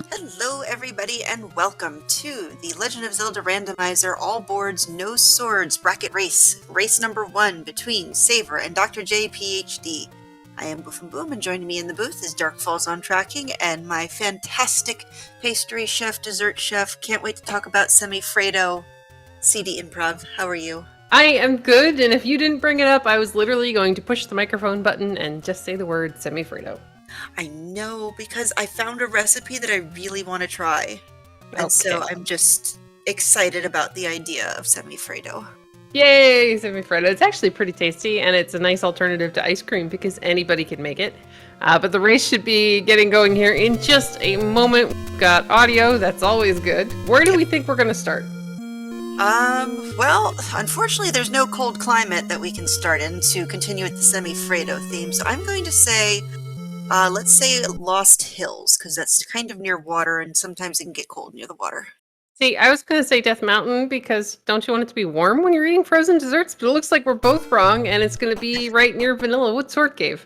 Hello everybody and welcome to the Legend of Zelda Randomizer All Boards No Swords Bracket Race. Race number 1 between Saver and drjayphd. PhD. I am Boof and Boom, and joining me in the booth is Dark Falls on Tracking and my fantastic pastry chef, dessert chef. Can't wait to talk about Semi-Fredo. CD Improv, how are you? I am good, and if you didn't bring it up, I was literally going to push the microphone button and just say the word Semi-Fredo. I know, because I found a recipe that I really want to try. And so I'm just excited about the idea of Semi-Fredo. Yay, Semi-Fredo. It's actually pretty tasty, and it's a nice alternative to ice cream because anybody can make it. But the race should be getting going here in just a moment. We've got audio, that's always good. Where do we think we're going to start? Well, unfortunately there's no cold climate that we can start in to continue with the Semi-Fredo theme, so I'm going to say, let's say Lost Hills, because that's kind of near water, and sometimes it can get cold near the water. See, I was going to say Death Mountain because don't you want it to be warm when you're eating frozen desserts? But it looks like we're both wrong, and it's going to be right near Vanilla Wood Sword Cave.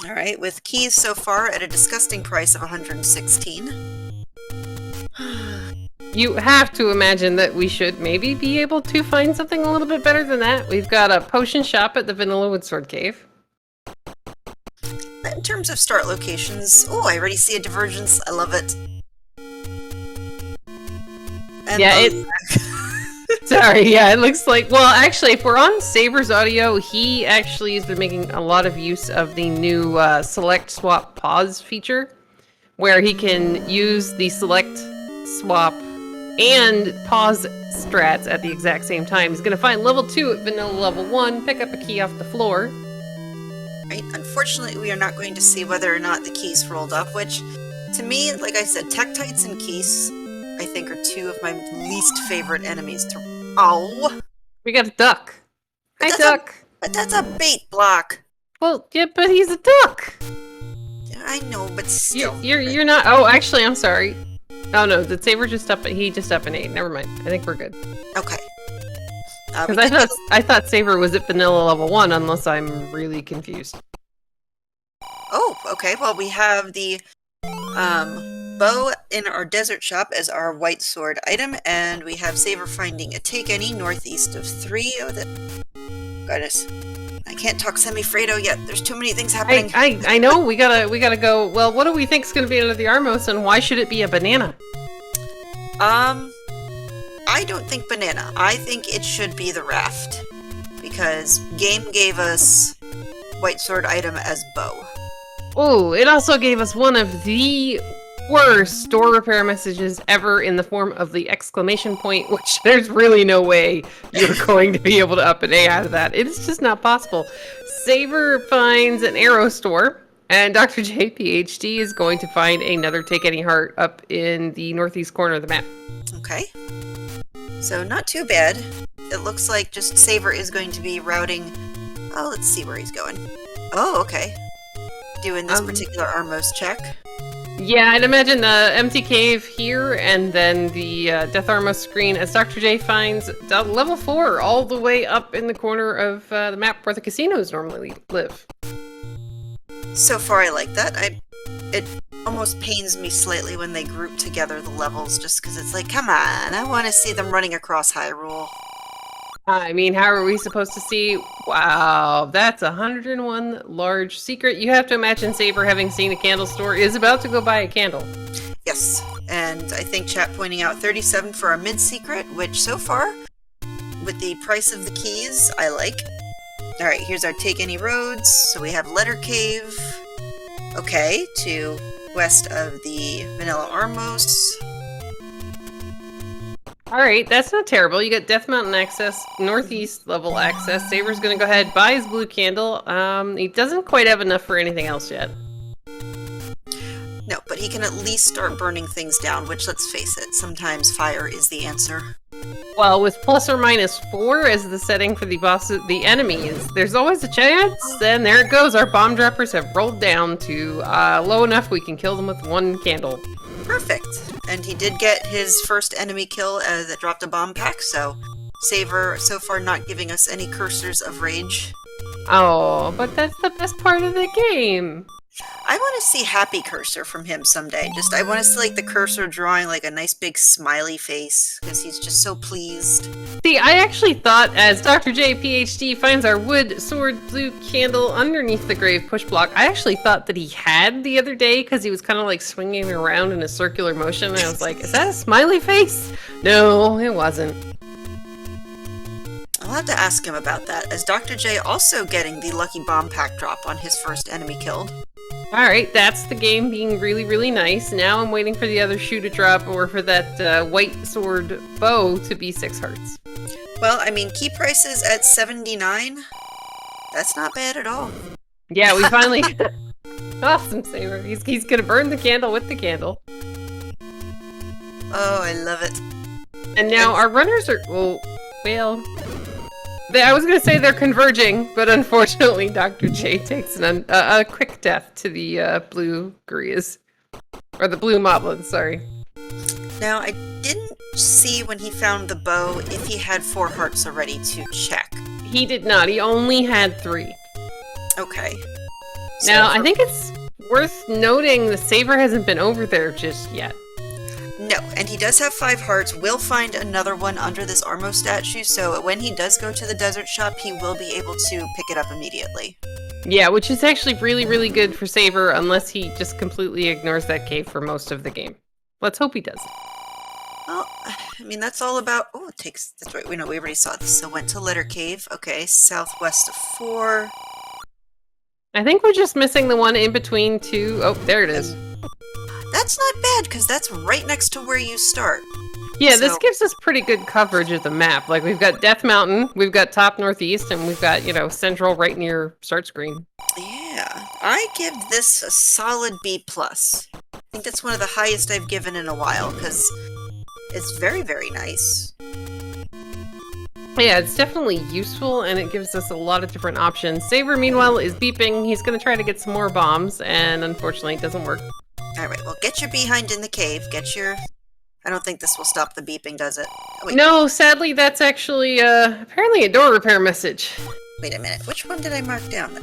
Alright, with keys so far at a disgusting price of 116. You have to imagine that we should maybe be able to find something a little bit better than that. We've got a potion shop at the Vanilla Wood Sword Cave. In terms of start locations, oh, I already see a divergence. I love it. And yeah, sorry, yeah, it looks like... Well, actually, if we're on Saber's audio, he actually has been making a lot of use of the new Select Swap Pause feature, where he can use the Select Swap and pause strats at the exact same time. He's going to find level 2 at vanilla level 1, pick up a key off the floor. Right. Unfortunately, we are not going to see whether or not the keys rolled up, which, to me, like I said, Tektites and keys, I think, are two of my least favorite enemies to... Oh! We got a duck. Hi, duck. But that's a bait block. Well, yeah, but he's a duck. I know, but still. You're not... Oh, actually, I'm sorry. Oh no, did Saber just up? He just up an 8. Never mind. I think we're good. Okay. Because I thought Saber was at vanilla level 1, unless I'm really confused. Oh, okay. Well, we have the bow in our desert shop as our white sword item, and we have Saber finding a take any northeast of 3. Oh, that goodness. I can't talk Semi-Fredo yet. There's too many things happening. I know. We gotta go. Well, what do we think is gonna be under the Armos, and why should it be a banana? I don't think banana. I think it should be the raft, because game gave us white sword item as bow. Oh, it also gave us one of the worst store repair messages ever in the form of the exclamation point, which there's really no way you're going to be able to up an A out of that. It's just not possible. Saber finds an arrow store, and Dr. J, PhD, is going to find another Take Any Heart up in the northeast corner of the map. Okay. So not too bad. It looks like just Saber is going to be routing... Oh, let's see where he's going. Oh, okay. Doing this particular Armos check. Yeah, I'd imagine the empty cave here, and then the Death Armos screen as Dr. J finds level 4 all the way up in the corner of the map where the casinos normally live. So far I like that. It almost pains me slightly when they group together the levels, just because it's like, come on, I want to see them running across Hyrule. I mean, how are we supposed to see? Wow, that's 101 large secret. You have to imagine Saber, having seen a candle store, is about to go buy a candle. Yes, and I think chat pointing out 37 for our mid-secret, which so far, with the price of the keys, I like. Alright, here's our Take Any Roads. So we have Letter Cave, okay, to west of the Vanilla Armos. Alright, that's not terrible. You got Death Mountain access, northeast level access. Saber's gonna go ahead, buy his blue candle. He doesn't quite have enough for anything else yet. No, but he can at least start burning things down, which, let's face it, sometimes fire is the answer. Well, with plus or minus 4 as the setting for the enemies, there's always a chance. Then there it goes. Our bomb droppers have rolled down to low enough we can kill them with 1 candle. Perfect. And he did get his first enemy kill that dropped a bomb pack, so Saber so far not giving us any cursors of rage. Oh, but that's the best part of the game. I want to see happy cursor from him someday. Just I want to see like the cursor drawing like a nice big smiley face because he's just so pleased. See, I actually thought as Dr. J, PhD, finds our wood sword blue candle underneath the grave push block, I actually thought that he had the other day because he was kind of like swinging around in a circular motion. And I was like, is that a smiley face? No, it wasn't. I'll have to ask him about that, as Dr. J also getting the lucky bomb pack drop on his first enemy killed. Alright, that's the game being really, really nice. Now I'm waiting for the other shoe to drop or for that white sword bow to be 6 hearts. Well, I mean, key price is at 79. That's not bad at all. Yeah, we finally... Awesome, Saber. He's gonna burn the candle with the candle. Oh, I love it. And now our runners are... well... I was gonna say they're converging, but unfortunately Dr. J takes a quick death to the blue gorillas. Or the blue moblins, sorry. Now, I didn't see when he found the bow if he had 4 hearts already to check. He did not. He only had 3. Okay. Now, I think it's worth noting the Saber hasn't been over there just yet. No, and he does have 5 hearts. We'll find another one under this Armo statue, so when he does go to the desert shop, he will be able to pick it up immediately. Yeah, which is actually really, really good for Saber, unless he just completely ignores that cave for most of the game. Let's hope he does. Well, I mean, that's all about... Oh, it takes... That's right, we already saw this. So went to Letter Cave. Okay, southwest of 4. I think we're just missing the one in between 2. Oh, there it is. That's not bad, because that's right next to where you start. Yeah, this gives us pretty good coverage of the map. Like, we've got Death Mountain, we've got top northeast, and we've got, you know, central right near start screen. Yeah, I give this a solid B+. I think that's one of the highest I've given in a while, because it's very, very nice. Yeah, it's definitely useful, and it gives us a lot of different options. Saber, meanwhile, is beeping. He's going to try to get some more bombs, and unfortunately it doesn't work. Alright, well, get your behind in the cave. Get your... I don't think this will stop the beeping, does it? Oh, wait. No, sadly, that's actually, apparently a door repair message. Wait a minute. Which one did I mark down?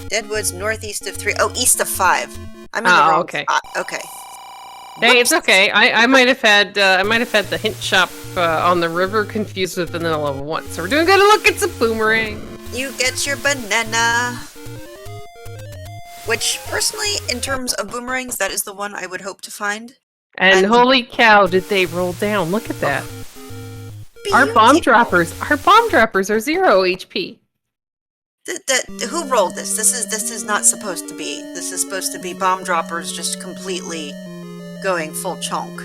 Deadwoods, northeast of 3... Oh, east of 5. I'm in the wrong okay. Okay. Hey, it's okay. I might have had the hint shop on the river confused with vanilla level 1. So we're doing good. Look, it's a boomerang. You get your banana. Which, personally, in terms of boomerangs, that is the one I would hope to find. And holy cow, did they roll down? Look at that. Our bomb droppers are 0 HP. Who rolled this? This is not supposed to be. This is supposed to be bomb droppers just completely going full chunk.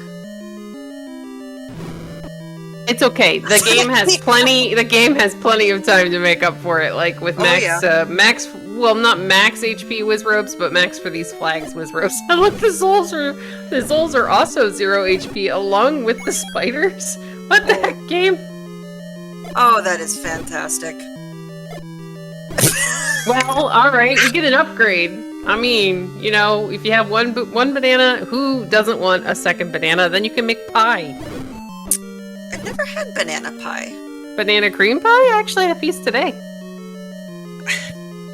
It's okay. The game has plenty. The game has plenty of time to make up for it. Like with max, well, not max HP Wizrobes, but max for these flags Wizrobes. And look, the Zols are also 0 HP along with the spiders. What the heck, game? Oh, that is fantastic. Well, all right, we get an upgrade. I mean, you know, if you have one banana, who doesn't want a second banana? Then you can make pie. I've never had banana pie. Banana cream pie? I actually had a piece today.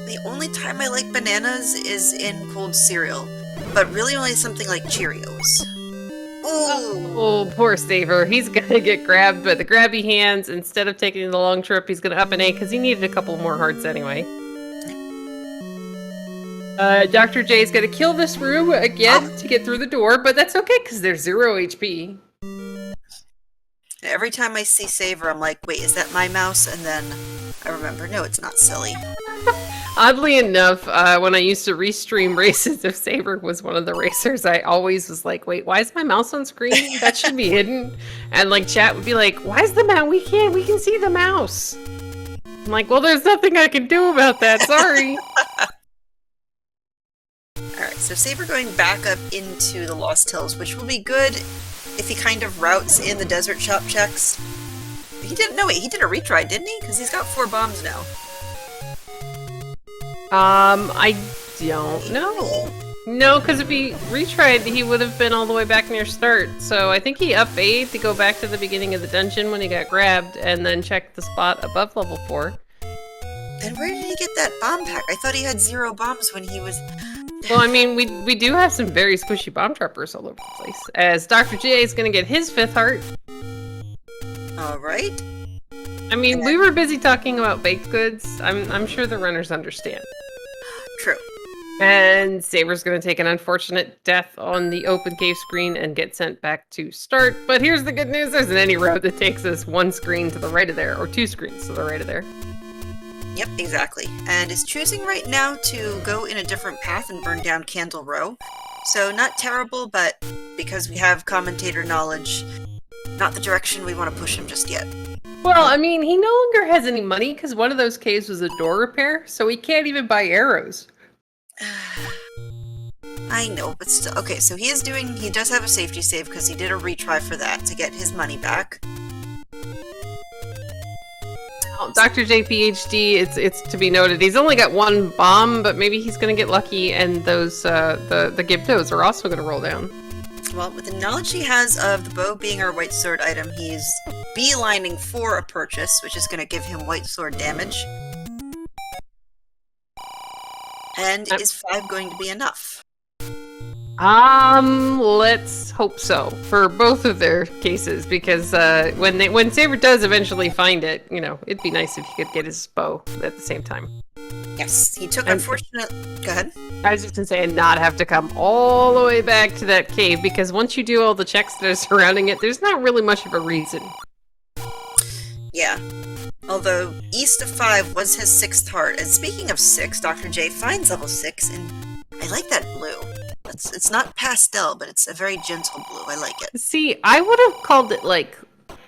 The only time I like bananas is in cold cereal, but really only something like Cheerios. Ooh. Oh, poor Saver. He's gonna get grabbed by the grabby hands. Instead of taking the long trip, he's gonna up an A because he needed a couple more hearts anyway. Dr. J's gonna kill this room again to get through the door, but that's okay because they're 0 HP. Every time I see Saver, I'm like, wait, is that my mouse? And then I remember, no, it's not silly. Oddly enough, when I used to restream races, if Saber was one of the racers, I always was like, wait, why is my mouse on screen? That should be hidden. And like chat would be like, why is the mouse? We can see the mouse. I'm like, well, there's nothing I can do about that. Sorry. Alright, so Saber going back up into the Lost Hills, which will be good if he kind of routes in the desert shop checks. He did a retry, didn't he? Because he's got 4 bombs now. I don't know. No, because if he retried, he would have been all the way back near start. So I think he up A'd to go back to the beginning of the dungeon when he got grabbed, and then checked the spot above level 4. And where did he get that bomb pack? I thought he had 0 bombs when he was... Well, I mean, we do have some very squishy bomb trappers all over the place. As Dr. J is going to get his 5th heart. Alright. I mean, we were busy talking about baked goods. I'm sure the runners understand. True. And Saber's going to take an unfortunate death on the open cave screen and get sent back to start. But here's the good news. There isn't any road that takes us 1 screen to the right of there, or 2 screens to the right of there. Yep, exactly. And is choosing right now to go in a different path and burn down Candle Row. So not terrible, but because we have commentator knowledge, not the direction we want to push him just yet. Well, I mean, he no longer has any money because one of those caves was a door repair, so he can't even buy arrows. I know, but still. Okay, so he does have a safety save because he did a retry for that to get his money back. Dr. JPHD, it's to be noted, he's only got 1 bomb, but maybe he's going to get lucky, and those the Gibdos are also going to roll down. Well, with the knowledge he has of the bow being our white sword item, he's beelining for a purchase, which is going to give him white sword damage. And is 5 going to be enough? Let's hope so for both of their cases, because when Saber does eventually find it, you know, it'd be nice if he could get his bow at the same time. Yes, he took unfortunate. Go ahead. I was just gonna say, and not have to come all the way back to that cave, because once you do all the checks that are surrounding it, there's not really much of a reason. Yeah. Although East of 5 was his 6th heart, and speaking of 6, Dr. J finds level 6, and I like that blue. It's not pastel, but it's a very gentle blue. I like it. See, I would have called it like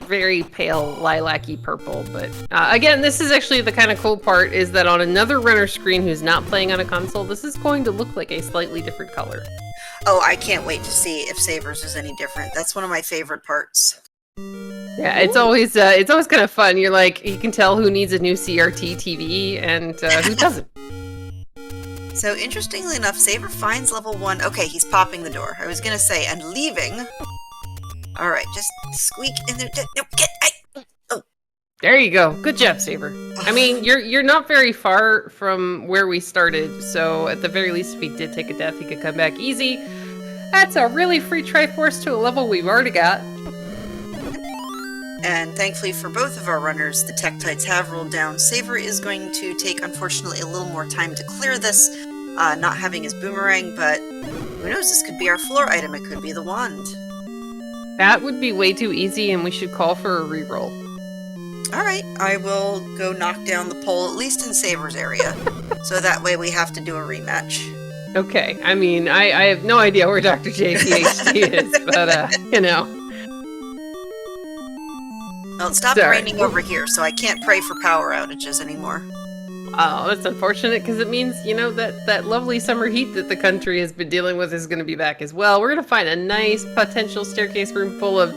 very pale lilac-y purple, but again, this is actually the kind of cool part, is that on another runner screen who's not playing on a console, this is going to look like a slightly different color. Oh, I can't wait to see if Saber's is any different. That's one of my favorite parts. Yeah, it's always kind of fun. You're like, you can tell who needs a new CRT TV and who doesn't. So, interestingly enough, Saber finds level 1. Okay, he's popping the door. I was gonna say, and leaving. Alright, just squeak in there. No, oh. There you go. Good job, Saber. I mean, you're not very far from where we started, so at the very least, if he did take a death, he could come back easy. That's a really free Triforce to a level we've already got. And thankfully for both of our runners, the Tektites have rolled down. Saber is going to take, unfortunately, a little more time to clear this, not having his boomerang, but who knows, this could be our floor item, it could be the wand. That would be way too easy, and we should call for a reroll. Alright, I will go knock down the pole, at least in Saber's area, so that way we have to do a rematch. Okay, I mean, I have no idea where Dr. JPHD is, but, you know. Well, it stopped raining over here, so I can't pray for power outages anymore. Oh, that's unfortunate, because it means, you know, that lovely summer heat that the country has been dealing with is going to be back as well. We're going to find a nice potential staircase room full of,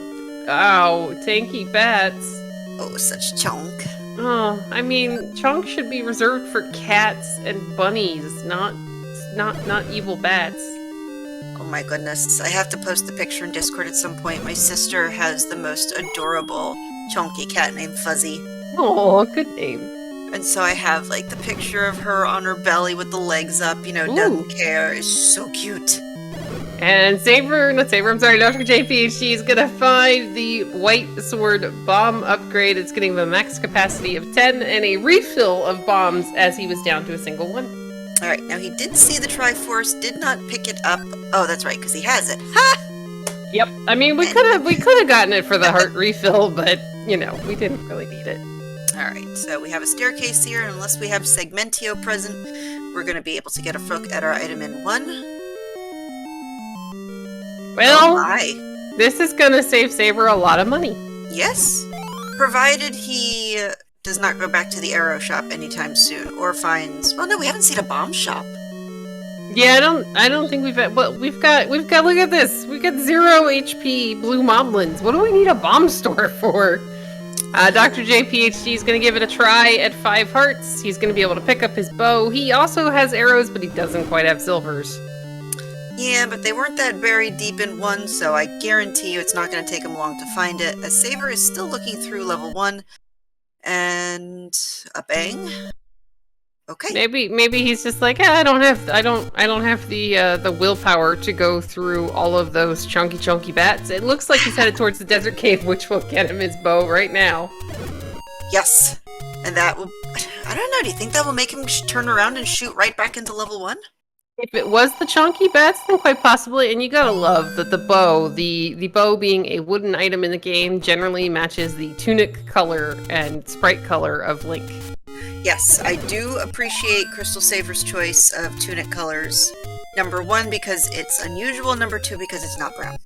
tanky bats. Oh, such chunk. Oh, I mean, chunk should be reserved for cats and bunnies, not evil bats. Oh my goodness, I have to post the picture in Discord at some point. My sister has the most adorable chunky cat named Fuzzy. Oh, good name. And so I have, like, the picture of her on her belly with the legs up, you know, doesn't care. It's so cute. And Dr. JPHD is gonna find the white sword bomb upgrade. It's getting the max capacity of 10 and a refill of bombs as he was down to a single one. Alright, now he did see the Triforce, did not pick it up. Oh, that's right, because he has it. Ha! Yep. I mean, we could have gotten it for the heart refill, but, you know, we didn't really need it. Alright, so we have a staircase here, and unless we have Segmentio present, we're going to be able to get a look at our item in 1. Well, oh this is going to save Saber a lot of money. Yes, provided he does not go back to the arrow shop anytime soon, or finds... Well, no, we haven't seen a bomb shop. Yeah, I don't think we've had... Well, we've got... Look at this. We've got 0 HP blue moblins. What do we need a bomb store for? Dr. JPHD is going to give it a try at 5 hearts. He's going to be able to pick up his bow. He also has arrows, but he doesn't quite have silvers. Yeah, but they weren't that buried deep in 1, so I guarantee you it's not going to take him long to find it. As Saber is still looking through level 1, and a bang. Okay. Maybe he's just like, I don't have the willpower to go through all of those chunky bats. It looks like he's headed towards the desert cave, which will get him his bow right now. Yes. And that will... I don't know, do you think that will make him turn around and shoot right back into level 1? If it was the chunky bats, then quite possibly. And you gotta love that the bow being a wooden item in the game, generally matches the tunic color and sprite color of Link. Yes, I do appreciate Crystal Saver's choice of tunic colors. Number 1, because it's unusual. Number 2, because it's not brown.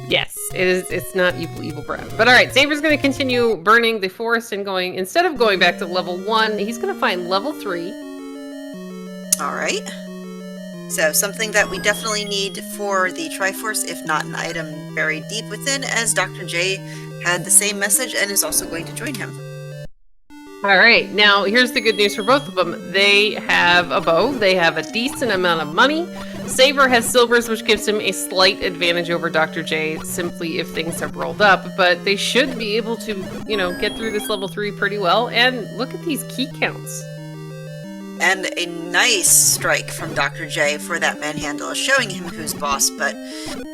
Yes, it is. It's not evil brown. But all right, Saber's going to continue burning the forest and going. Instead of going back to level 1, he's going to find level 3. All right. So something that we definitely need for the Triforce, if not an item buried deep within, as Dr. J had the same message and is also going to join him. All right, now here's the good news for both of them. They have a bow. They have a decent amount of money. Saber has silvers, which gives him a slight advantage over Dr. J, simply if things have rolled up. But they should be able to, get through this level 3 pretty well. And look at these key counts. And a nice strike from Dr. J for that manhandle, showing him who's boss, but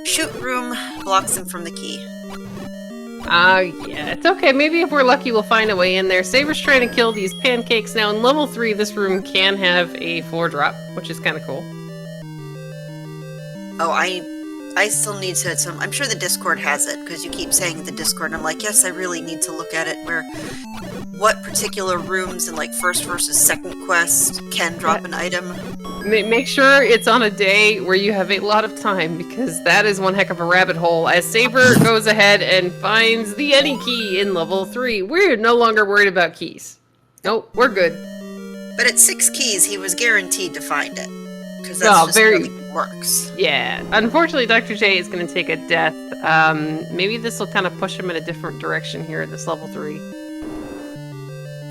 Shoot Room blocks him from the key. Yeah, it's okay. Maybe if we're lucky, we'll find a way in there. Saber's trying to kill these pancakes. Now, in level 3, this room can have a floor drop, which is kind of cool. Oh, I still need to... I'm sure the Discord has it, because you keep saying the Discord, and I'm like, yes, I really need to look at it, where... what particular rooms in, like, first versus second quest can drop an item. Make sure it's on a day where you have a lot of time, because that is one heck of a rabbit hole, as Saber goes ahead and finds the any key in level 3. We're no longer worried about keys. Nope, we're good. But at 6 keys, he was guaranteed to find it. Because that's just how it works. Yeah. Unfortunately, Dr. J is going to take a death. Maybe this will kind of push him in a different direction here at this level 3.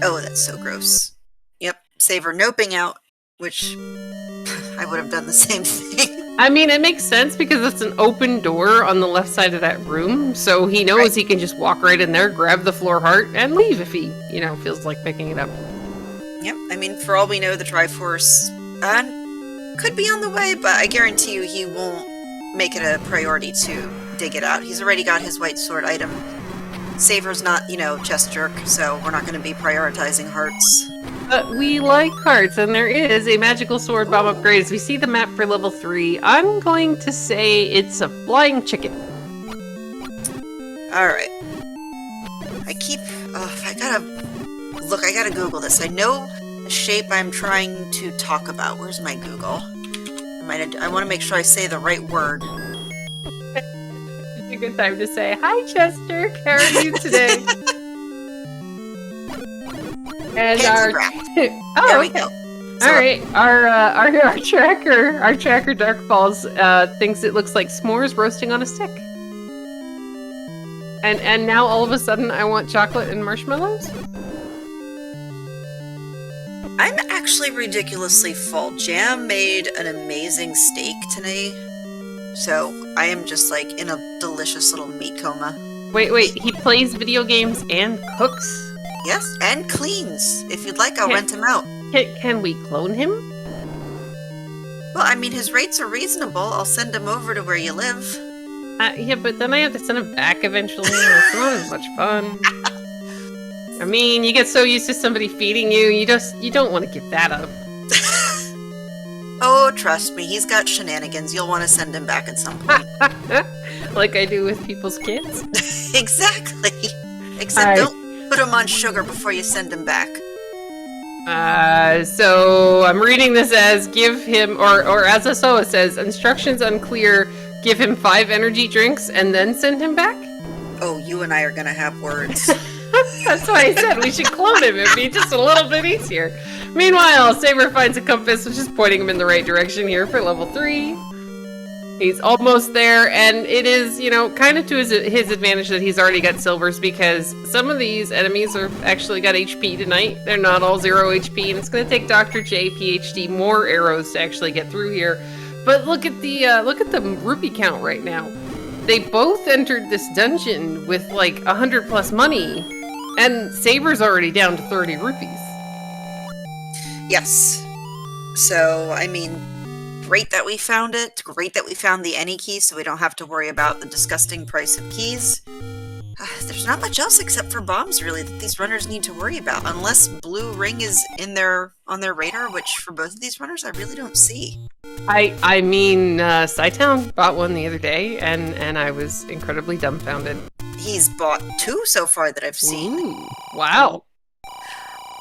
Oh, that's so gross. Yep, Saber noping out, which I would have done the same thing. I mean, it makes sense because it's an open door on the left side of that room, so he knows he can just walk right in there, grab the floor heart, and leave if he, feels like picking it up. Yep, I mean, for all we know, the Triforce could be on the way, but I guarantee you he won't make it a priority to dig it out. He's already got his white sword item. Saber's not, chest jerk, so we're not going to be prioritizing hearts. But we like hearts, and there is a magical sword bomb upgrade. As we see the map for level 3, I'm going to say it's a flying chicken. Alright. I gotta Google this. I know the shape I'm trying to talk about. Where's my Google? I want to make sure I say the right word. A good time to say, hi Chester, how are you today? And there we go. So, all right, our tracker Dark Balls thinks it looks like s'mores roasting on a stick. And now all of a sudden I want chocolate and marshmallows. I'm actually ridiculously full. Jam made an amazing steak today. So, I am just, like, in a delicious little meat coma. Wait, he plays video games and cooks? Yes, and cleans. If you'd like, I'll rent him out. Can we clone him? Well, I mean, his rates are reasonable. I'll send him over to where you live. Yeah, but then I have to send him back eventually. It's not as much fun. I mean, you get so used to somebody feeding you, you don't want to give that up. Oh, trust me, he's got shenanigans. You'll want to send him back at some point. Like I do with people's kids? Exactly. Except don't put him on sugar before you send him back. So I'm reading this as give him, or as Asoa says, instructions unclear, give him 5 energy drinks and then send him back? Oh, you and I are gonna have words. That's why I said we should clone him. It'd be just a little bit easier. Meanwhile, Saber finds a compass, which is pointing him in the right direction here for level 3. He's almost there, and it is, kind of to his advantage that he's already got silvers, because some of these enemies are actually got HP tonight. They're not all 0 HP, and it's going to take Dr. J, PhD, more arrows to actually get through here. But look at the rupee count right now. They both entered this dungeon with like 100 plus money, and Saber's already down to 30 rupees. Yes. So, I mean, great that we found it. Great that we found the any key so we don't have to worry about the disgusting price of keys. There's not much else except for bombs, really, that these runners need to worry about. Unless Blue Ring is on their radar, which for both of these runners, I really don't see. I mean, Scytown bought one the other day, and I was incredibly dumbfounded. He's bought 2 so far that I've seen. Ooh, wow.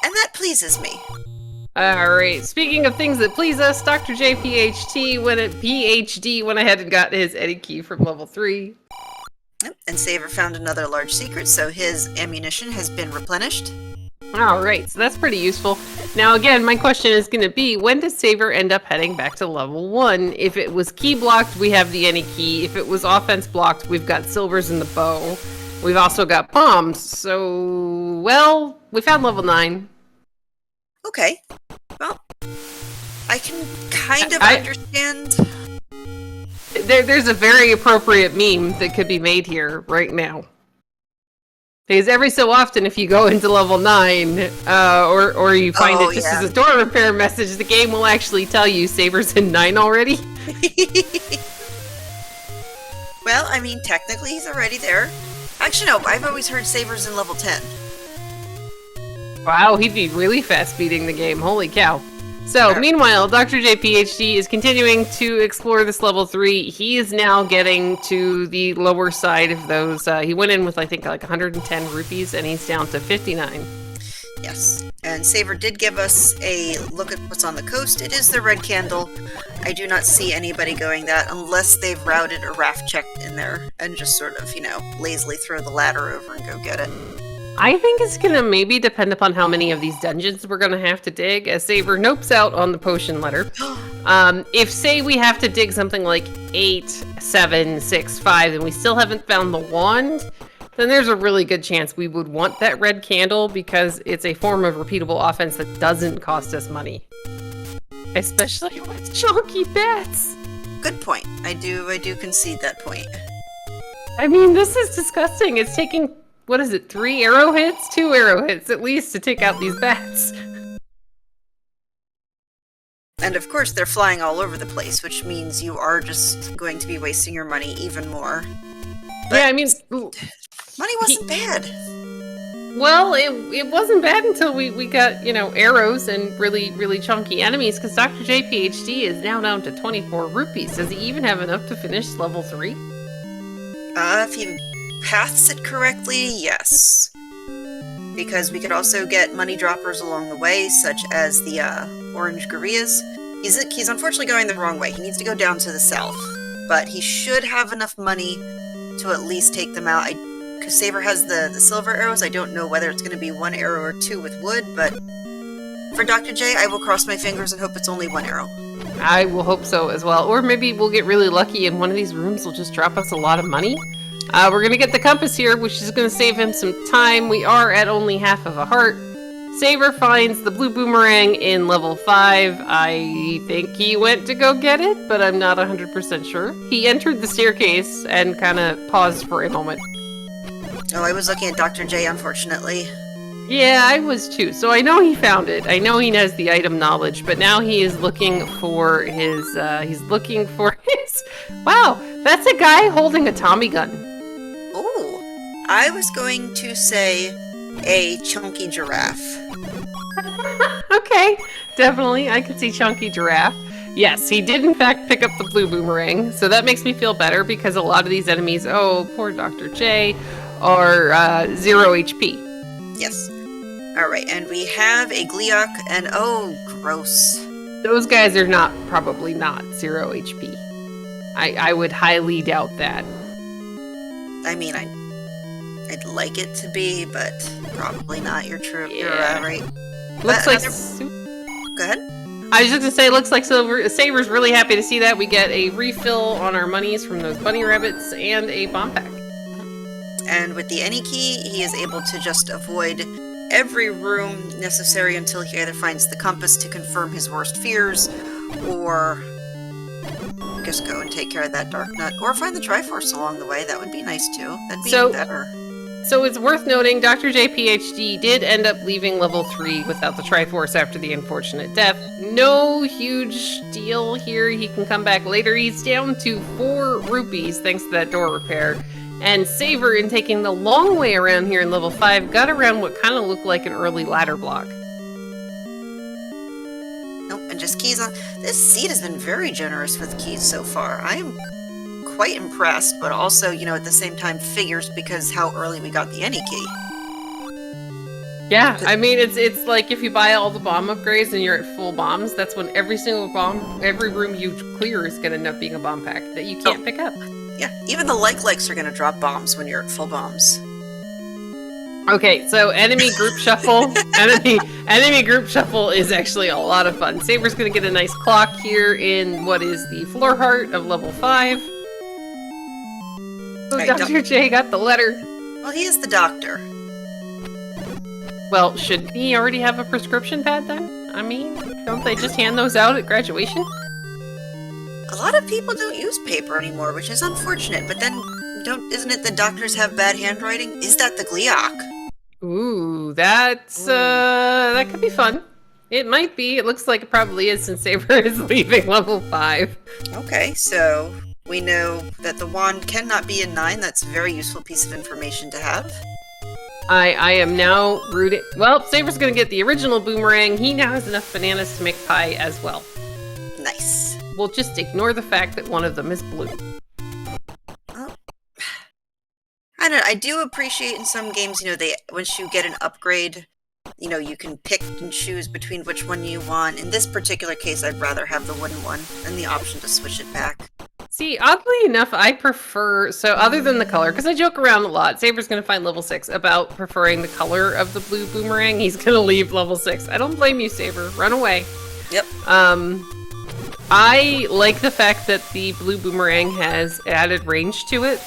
And that pleases me. Alright, speaking of things that please us, Dr. J PhD went ahead and got his Eddie key from level 3. Yep, and Saver found another large secret, so his ammunition has been replenished. Alright, so that's pretty useful. Now again, my question is going to be, when does Saver end up heading back to level 1? If it was key blocked, we have the any key. If it was offense blocked, we've got silvers in the bow. We've also got bombs, so, well, we found level 9. Okay, well, I can kind of understand. There's a very appropriate meme that could be made here right now. Because every so often, if you go into level 9, or you find it just as a door repair message, the game will actually tell you Saber's in 9 already. Well, I mean, technically he's already there. Actually, no, I've always heard Saber's in level 10. Wow, he'd be really fast beating the game. Holy cow. So, meanwhile, Dr. J PhD is continuing to explore this level 3. He is now getting to the lower side of those. He went in with, I think, like 110 rupees, and he's down to 59. Yes, and Saver did give us a look at what's on the coast. It is the Red Candle. I do not see anybody going that unless they've routed a raft check in there and just sort of, lazily throw the ladder over and go get it. I think it's gonna maybe depend upon how many of these dungeons we're gonna have to dig, as Saber nopes out on the potion letter. If, say, we have to dig something like 8, 7, 6, 5, and we still haven't found the wand, then there's a really good chance we would want that red candle because it's a form of repeatable offense that doesn't cost us money. Especially with chunky bats. Good point. I do concede that point. I mean, this is disgusting. It's taking, what is it, 3 arrow hits? 2 arrow hits, at least, to take out these bats. And of course, they're flying all over the place, which means you are just going to be wasting your money even more. But yeah, I mean, money wasn't bad. Well, it wasn't bad until we got, arrows and really, really chunky enemies, because Dr. J PhD is now down to 24 rupees. Does he even have enough to finish level 3? If he paths it correctly, yes. Because we could also get money droppers along the way, such as the orange gorillas. He's unfortunately going the wrong way. He needs to go down to the south. But he should have enough money to at least take them out. Because Saber has the silver arrows. I don't know whether it's going to be 1 arrow or 2 with wood, but for Dr. J, I will cross my fingers and hope it's only 1 arrow. I will hope so as well. Or maybe we'll get really lucky and one of these rooms will just drop us a lot of money. We're going to get the compass here, which is going to save him some time. We are at only half of a heart. Saber finds the blue boomerang in level 5. I think he went to go get it, but I'm not 100% sure. He entered the staircase and kind of paused for a moment. Oh, I was looking at Dr. J, unfortunately. Yeah, I was too. So I know he found it. I know he has the item knowledge, but now he is looking for his, wow, that's a guy holding a Tommy gun. Oh, I was going to say a chunky giraffe. Okay, definitely. I could see chunky giraffe. Yes, he did in fact pick up the blue boomerang, so that makes me feel better because a lot of these enemies, oh, poor Dr. J, are 0 HP. Yes. Alright, and we have a Gleok, and oh, gross. Those guys are probably not 0 HP. I would highly doubt that. I mean, I'd like it to be, but probably not. You're true. Yeah. You're right. Looks like... Go ahead. I was just gonna say, looks like Saber's really happy to see that. We get a refill on our monies from those bunny rabbits and a bomb pack. And with the any key, he is able to just avoid every room necessary until he either finds the compass to confirm his worst fears, or just go and take care of that dark nut, or find the Triforce along the way. That would be nice too. That'd be better. So it's worth noting, Dr. J PhD did end up leaving level 3 without the Triforce after the unfortunate death. No huge deal here. He can come back later. He's down to 4 rupees thanks to that door repair. And Saver, in taking the long way around here in level 5, got around what kind of looked like an early ladder block. Nope, and just keys on. This seed has been very generous with keys so far. I am quite impressed, but also, you know, at the same time figures because how early we got the any key. Yeah, I mean, it's like if you buy all the bomb upgrades and you're at full bombs, that's when every single bomb, every room you clear is going to end up being a bomb pack that you can't pick up. Yeah, even the likes are going to drop bombs when you're at full bombs. Okay, so enemy group shuffle. enemy group shuffle is actually a lot of fun. Saber's going to get a nice clock here in what is the floor heart of level 5. So Right, Dr. J got the letter. Well, he is the doctor. Well, shouldn't he already have a prescription pad then? I mean, don't they just hand those out at graduation? A lot of people don't use paper anymore, which is unfortunate, but then isn't it the doctors have bad handwriting? Is that the Gliok? Ooh, that's that could be fun. It might be. It looks like it probably is since Saber is leaving level 5. Okay, so we know that the wand cannot be a 9. That's a very useful piece of information to have. I am now rooting. Well, Saber's gonna get the original boomerang. He now has enough bananas to make pie as well. Nice. We'll just ignore the fact that one of them is blue. Well, I don't know. I do appreciate in some games, you know, once you get an upgrade, you know, you can pick and choose between which one you want. In this particular case, I'd rather have the wooden one and the option to switch it back. See, oddly enough, I prefer, so other than the color, because I joke around a lot, Saber's going to find level 6 about preferring the color of the blue boomerang. He's going to leave level 6. I don't blame you, Saber. Run away. Yep. I like the fact that the blue boomerang has added range to it,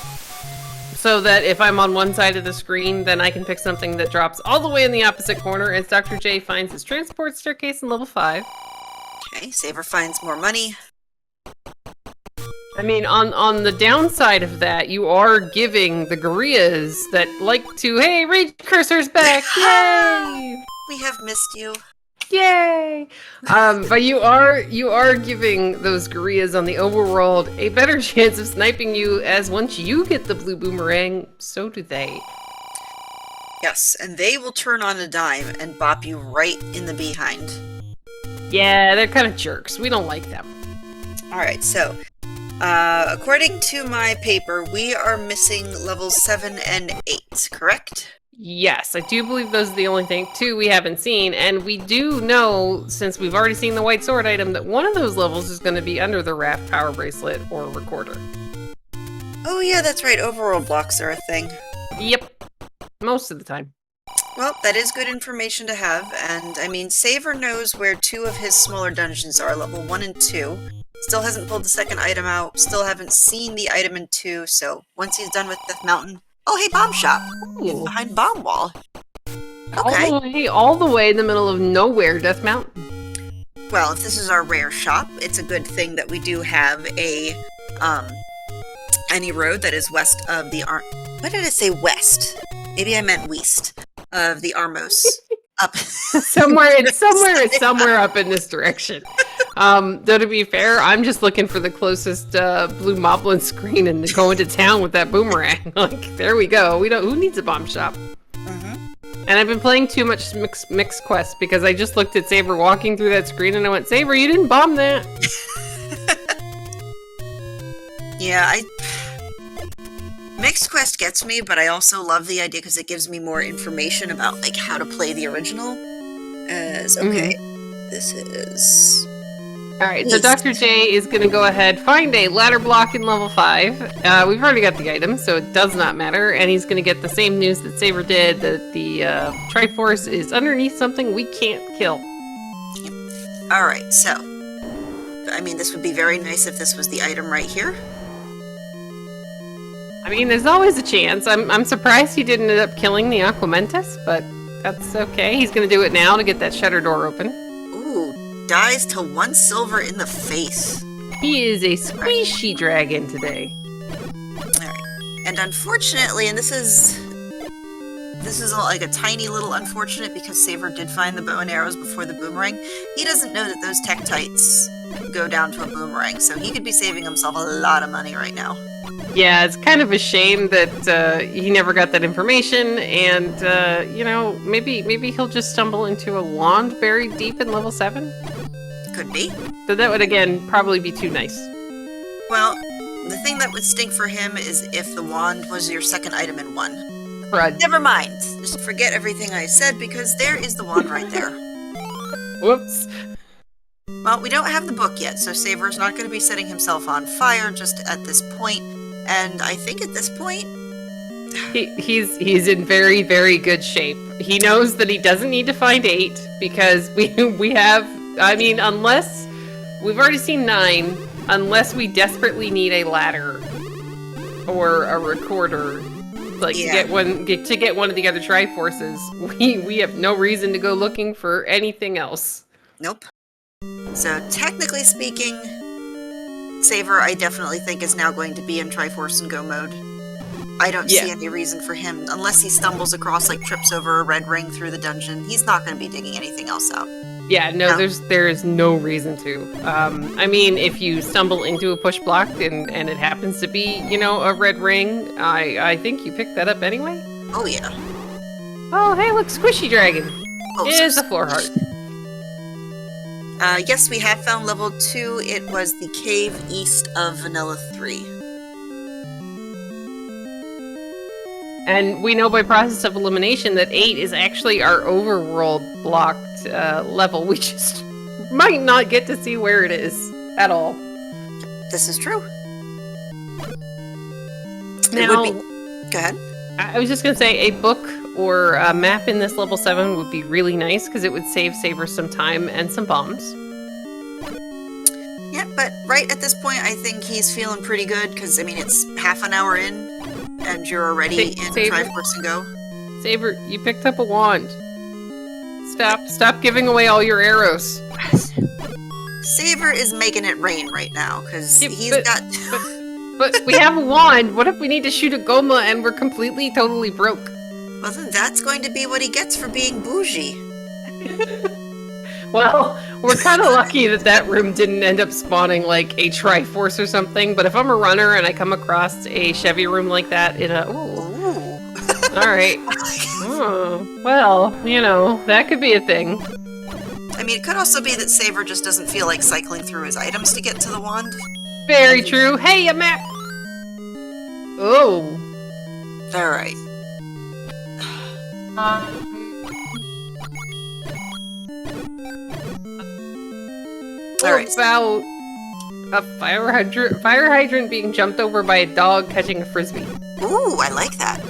so that if I'm on one side of the screen, then I can pick something that drops all the way in the opposite corner as Dr. J finds his transport staircase in level 5. Okay, Saber finds more money. I mean, on the downside of that, you are giving the gorillas that like to, hey, Rage Cursor's back, yay! We have missed you. Yay! But you are giving those gorillas on the overworld a better chance of sniping you, as once you get the blue boomerang, so do they. Yes, and they will turn on a dime and bop you right in the behind. Yeah, they're kind of jerks. We don't like them. Alright, so, according to my paper, we are missing levels 7 and 8, correct? Yes, I do believe those are the only two we haven't seen, and we do know, since we've already seen the white sword item, that one of those levels is going to be under the raft power bracelet or recorder. Oh yeah, that's right, overworld blocks are a thing. Yep, most of the time. Well, that is good information to have, and I mean, Saver knows where 2 of his smaller dungeons are, level 1 and 2. Still hasn't pulled the second item out, still haven't seen the item in 2, so once he's done with Death Mountain... Oh, hey, Bomb Shop! Ooh. Behind Bomb Wall. Okay. All the way in the middle of nowhere, Death Mountain. Well, if this is our rare shop, it's a good thing that we do have any road that is west of the What did I say west? Maybe I meant west of the Armos. Up. It's somewhere up in this direction. Though to be fair, I'm just looking for the closest blue moblin screen and going to town with that boomerang. Like, there we go. Who needs a bomb shop? And I've been playing too much Mix Quest because I just looked at Saber walking through that screen and I went, Saber, you didn't bomb that. Yeah, Mixed Quest gets me, but I also love the idea because it gives me more information about like how to play the original. Okay, this is... Alright, so Dr. J is going to go ahead, find a ladder block in level 5. We've already got the item, so it does not matter. And he's going to get the same news that Saber did, that the Triforce is underneath something we can't kill. Alright, so... I mean, this would be very nice if this was the item right here. I mean, there's always a chance. I'm surprised he didn't end up killing the Aquamentus, but that's okay. He's going to do it now to get that shutter door open. Ooh, dies to 1 silver in the face. He is a squishy dragon today. Alright. And unfortunately, and this is this is like a tiny little unfortunate because Saver did find the bow and arrows before the boomerang. He doesn't know that those Tektites go down to a boomerang, so he could be saving himself a lot of money right now. Yeah, it's kind of a shame that he never got that information, and you know, maybe he'll just stumble into a wand buried deep in level 7. Could be. So that would again probably be too nice. Well, the thing that would stink for him is if the wand was your second item in 1. Crud. Never mind. Just forget everything I said because there is the wand right there. Whoops. Well, we don't have the book yet, so Saver's not going to be setting himself on fire just at this point. And I think at this point... He's in very, very good shape. He knows that he doesn't need to find 8 because we have... I mean, unless... We've already seen 9. Unless we desperately need a ladder or a recorder, like to get one of the other Triforces, we have no reason to go looking for anything else. Nope. So technically speaking, Saver I definitely think is now going to be in Triforce and Go mode. I don't see any reason for him, unless he stumbles across, like trips over a red ring through the dungeon. He's not going to be digging anything else out. Yeah, no, there is no reason to. I mean, if you stumble into a push block and it happens to be, you know, a red ring, I think you pick that up anyway. Oh, yeah. Oh, hey, look, Squishy Dragon. Oh, it is a floor heart. Yes, we have found level 2. It was the cave east of Vanilla 3. And we know by process of elimination that 8 is actually our overworld blocked level. We just might not get to see where it is at all. This is true. Now, go ahead. I was just going to say a book or a map in this level 7 would be really nice because it would save Saber some time and some bombs. Yeah, but right at this point, I think he's feeling pretty good because, I mean, it's half an hour in. And you're already in Triforce and Go. Saber, you picked up a wand. Stop giving away all your arrows. Saber is making it rain right now, because But we have a wand. What if we need to shoot a Goma and we're totally broke? Well, then that's going to be what he gets for being bougie. Well, we're kind of lucky that room didn't end up spawning like a Triforce or something, but if I'm a runner and I come across a Chevy room like that in a... Ooh. Alright. Oh, well, you know, that could be a thing. I mean, it could also be that Saver just doesn't feel like cycling through his items to get to the wand. Very true. Hey, a map! Oh. Alright. About a fire hydrant being jumped over by a dog catching a frisbee. Ooh, I like that.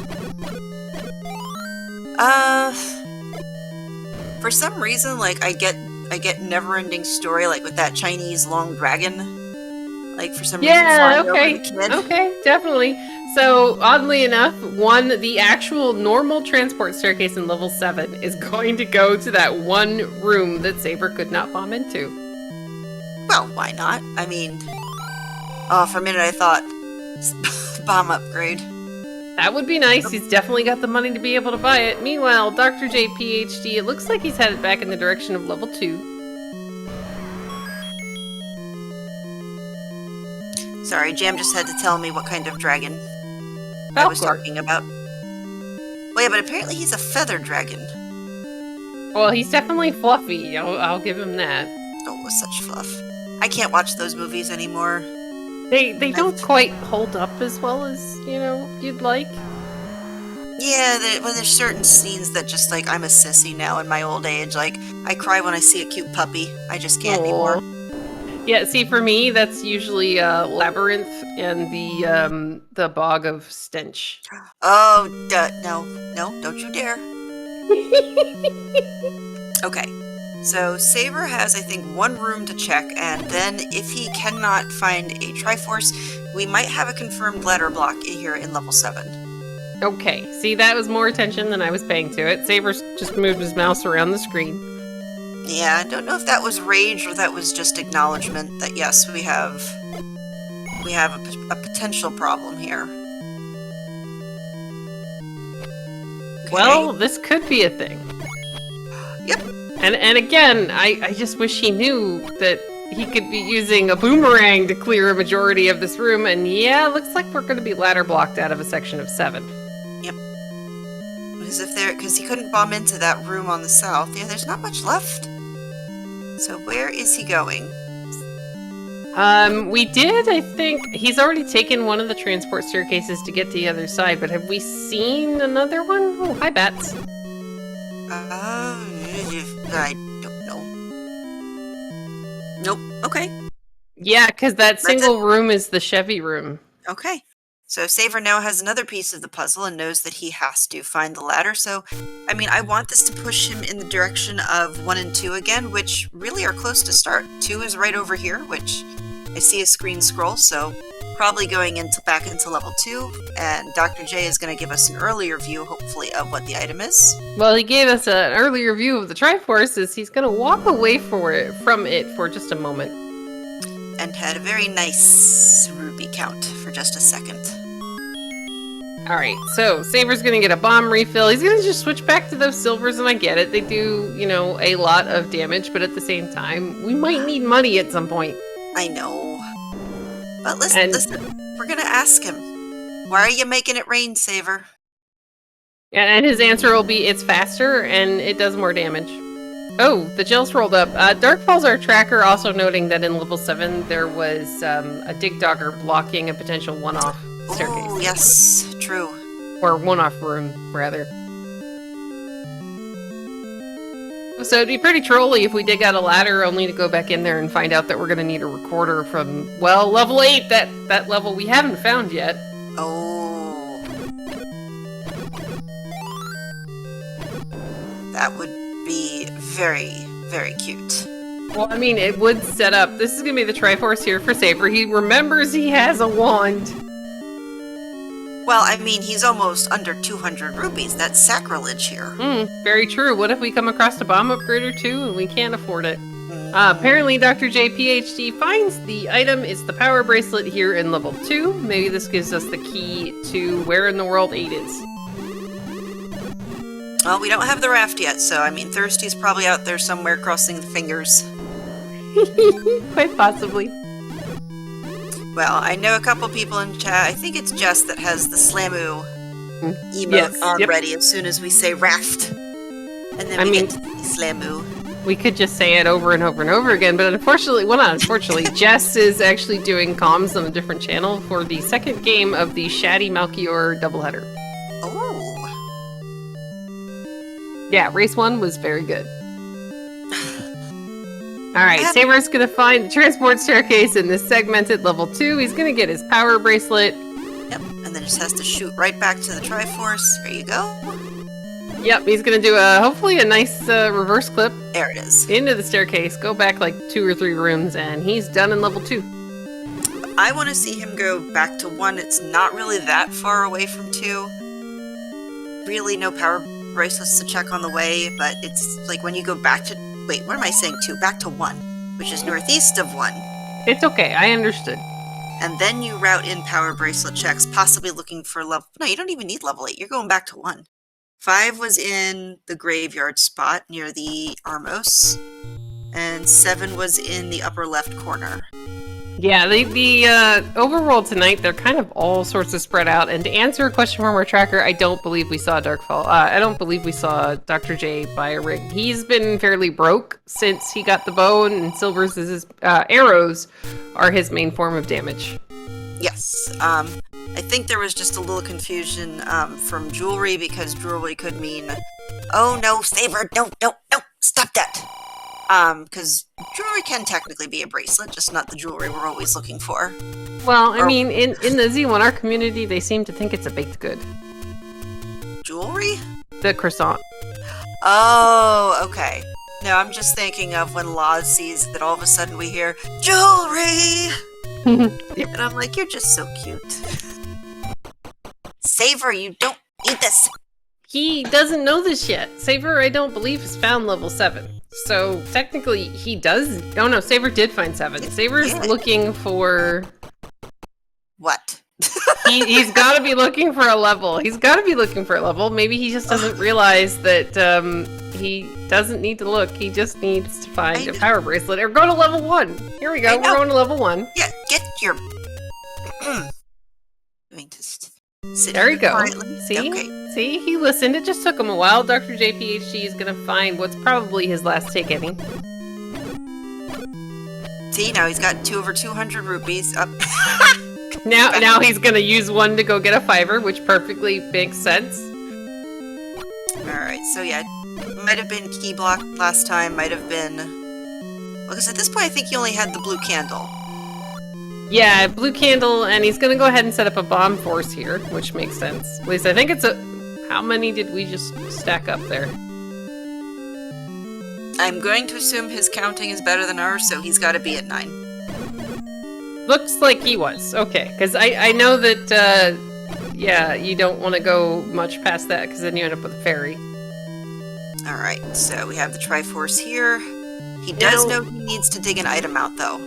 For some reason, like I get Never-Ending Story, like with that Chinese long dragon. Like for some reason, okay, definitely. So oddly enough, the actual normal transport staircase in level 7 is going to go to that one room that Saber could not bomb into. Well, why not? I mean, for a minute I thought, bomb upgrade. That would be nice. He's definitely got the money to be able to buy it. Meanwhile, Dr. JayPhd, it looks like he's headed back in the direction of level 2. Sorry, Jam just had to tell me what kind of dragon I was talking about. Well, yeah, but apparently he's a feather dragon. Well, he's definitely fluffy. I'll give him that. Oh, such fluff. I can't watch those movies anymore. They don't quite hold up as well as, you know, you'd like. Yeah, there's certain scenes that just, like, I'm a sissy now in my old age. Like, I cry when I see a cute puppy. I just can't anymore. Yeah, see, for me, that's usually Labyrinth and the Bog of Stench. Oh, no, don't you dare. Okay. So, Saber has, I think, one room to check, and then if he cannot find a Triforce, we might have a confirmed ladder block here in level 7. Okay, see, that was more attention than I was paying to it. Saber's just moved his mouse around the screen. Yeah, I don't know if that was rage or that was just acknowledgement that, yes, we have a potential problem here. Well, this could be a thing. Yep. And again, I just wish he knew that he could be using a boomerang to clear a majority of this room, and yeah, looks like we're going to be ladder blocked out of a section of 7. Yep. Because he couldn't bomb into that room on the south. Yeah, there's not much left. So where is he going? We did, I think. He's already taken one of the transport staircases to get to the other side, but have we seen another one? Oh, hi, Bats. I don't know. Nope. Okay. Yeah, because that single room is the Chevy room. Okay. So Saver now has another piece of the puzzle and knows that he has to find the ladder. So, I mean, I want this to push him in the direction of 1 and 2 again, which really are close to start. 2 is right over here, which I see a screen scroll, so probably going back into level 2. And Dr. J is going to give us an earlier view, hopefully, of what the item is. Well, he gave us an earlier view of the Triforce, as he's going to walk away from it for just a moment. And had a very nice ruby count for just a second. Alright, so Saber's gonna get a bomb refill. He's gonna just switch back to those silvers, and I get it. They do, you know, a lot of damage, but at the same time, we might need money at some point. I know. But listen, we're gonna ask him. Why are you making it rain, Saver? And his answer will be, it's faster, and it does more damage. Oh, the gel's rolled up. Darkfall's our tracker, also noting that in level 7 there was a dig dogger blocking a potential one-off staircase. Oh, yes, true. Or one-off room, rather. So it'd be pretty trolly if we dig out a ladder only to go back in there and find out that we're going to need a recorder from, well, level 8, that level we haven't found yet. Oh. That would be very, very cute. Well, I mean, it would set up. This is going to be the Triforce here for Saber. He remembers he has a wand. Well, I mean, he's almost under 200 rupees. That's sacrilege here. Very true. What if we come across a bomb upgrader too and we can't afford it? Apparently, Dr. J, PhD, finds the item is the power bracelet here in level 2. Maybe this gives us the key to where in the world 8 is. Well, we don't have the raft yet, so, I mean, Thirsty's probably out there somewhere crossing the fingers. Quite possibly. Well, I know a couple people in chat. I think it's Jess that has the Slamu emote on ready as soon as we say raft. And then we get to Slamu. We could just say it over and over and over again, but unfortunately, well, not unfortunately, Jess is actually doing comms on a different channel for the second game of the Shaddy Malchior doubleheader. Oh. Yeah, race 1 was very good. Alright, Saber's gonna find the transport staircase in this segmented level 2. He's gonna get his power bracelet. Yep, and then just has to shoot right back to the Triforce. There you go. Yep, he's gonna do hopefully a nice reverse clip. There it is. Into the staircase, go back like 2 or 3 rooms, and he's done in level 2. I want to see him go back to 1. It's not really that far away from 2. Really no power bracelets to check on the way, but it's like when you go back to... Wait, what am I saying? 2? Back to 1, which is northeast of 1. It's okay, I understood. And then you route in power bracelet checks, possibly looking for level... No, you don't even need level 8. You're going back to 1. 5 was in the graveyard spot near the Armos, and 7 was in the upper left corner. Yeah, the overworld tonight, they're kind of all sorts of spread out. And to answer a question from our tracker, I don't believe we saw Darkfall. I don't believe we saw Dr. J buy a rig. He's been fairly broke since he got the bow, and silvers is his arrows are his main form of damage. Yes. I think there was just a little confusion from jewelry, because jewelry could mean, oh no, Saber, no, stop that. Because jewelry can technically be a bracelet, just not the jewelry we're always looking for. Well, I mean, in the Z1R community, they seem to think it's a baked good. Jewelry? The croissant. Oh, okay. No, I'm just thinking of when Laz sees that all of a sudden we hear, jewelry! Yep. And I'm like, you're just so cute. Saver, you don't eat this! He doesn't know this yet. Saber, I don't believe, has found level 7. So, technically, he does... Oh no, Saber did find 7. Saber's looking for... What? He's got to be looking for a level. He's got to be looking for a level. Maybe he just doesn't realize that he doesn't need to look. He just needs to find a power bracelet or go to level 1. Here we go. We're going to level 1. Yeah, get your... Going to sit there you go. Quietly. See? Okay. See? He listened. It just took him a while. Dr. JPHD is going to find what's probably his last ticket. See, now he's got over 200 rupees up. Now he's gonna use one to go get a $5, which perfectly makes sense. Alright, so yeah, might have been key block last time, might have been... Well, because at this point I think he only had the blue candle. Yeah, blue candle, and he's gonna go ahead and set up a bomb force here, which makes sense. At least I think it's a... How many did we just stack up there? I'm going to assume his counting is better than ours, so he's gotta be at 9. Looks like he was. Okay, because I know that, yeah, you don't want to go much past that, because then you end up with a fairy. Alright, so we have the Triforce here. He does know he needs to dig an item out, though.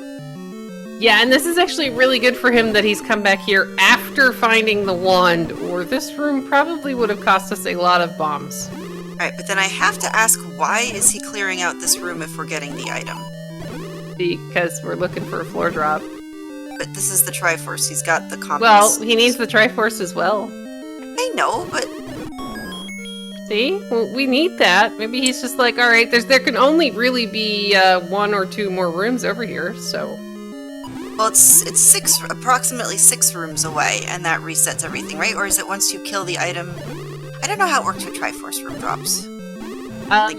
Yeah, and this is actually really good for him that he's come back here after finding the wand, or this room probably would have cost us a lot of bombs. Alright, but then I have to ask, why is he clearing out this room if we're getting the item? Because we're looking for a floor drop. But this is the Triforce, he's got the compass. Well, he needs the Triforce as well. I know, but... See? Well, we need that. Maybe he's just like, alright, there can only really be 1 or 2 more rooms over here, so... Well, it's approximately 6 rooms away, and that resets everything, right? Or is it once you kill the item? I don't know how it works with Triforce room drops.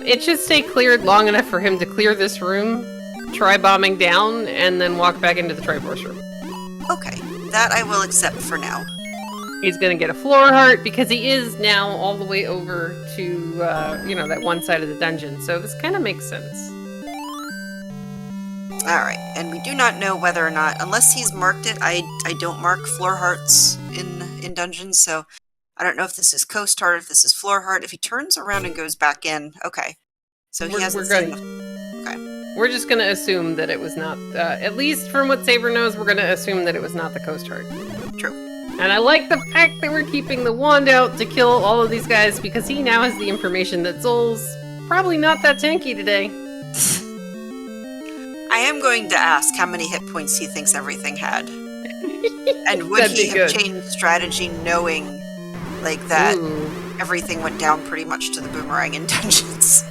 It should stay cleared long enough for him to clear this room, try bombing down, and then walk back into the Triforce room. Okay, that I will accept for now. He's gonna get a floor heart, because he is now all the way over to, you know, that one side of the dungeon, so this kind of makes sense. Alright, and we do not know whether or not, unless he's marked it, I don't mark floor hearts in dungeons, so I don't know if this is coast heart, if this is floor heart. If he turns around and goes back in, okay. So he hasn't seen the... Okay. We're just gonna assume that it was not, at least from what Saber knows, we're gonna assume that it was not the coast heart. True. And I like the fact that we're keeping the wand out to kill all of these guys, because he now has the information that Zol's probably not that tanky today. I am going to ask how many hit points he thinks everything had. And would he have changed strategy knowing, like, that everything went down pretty much to the boomerang in dungeons?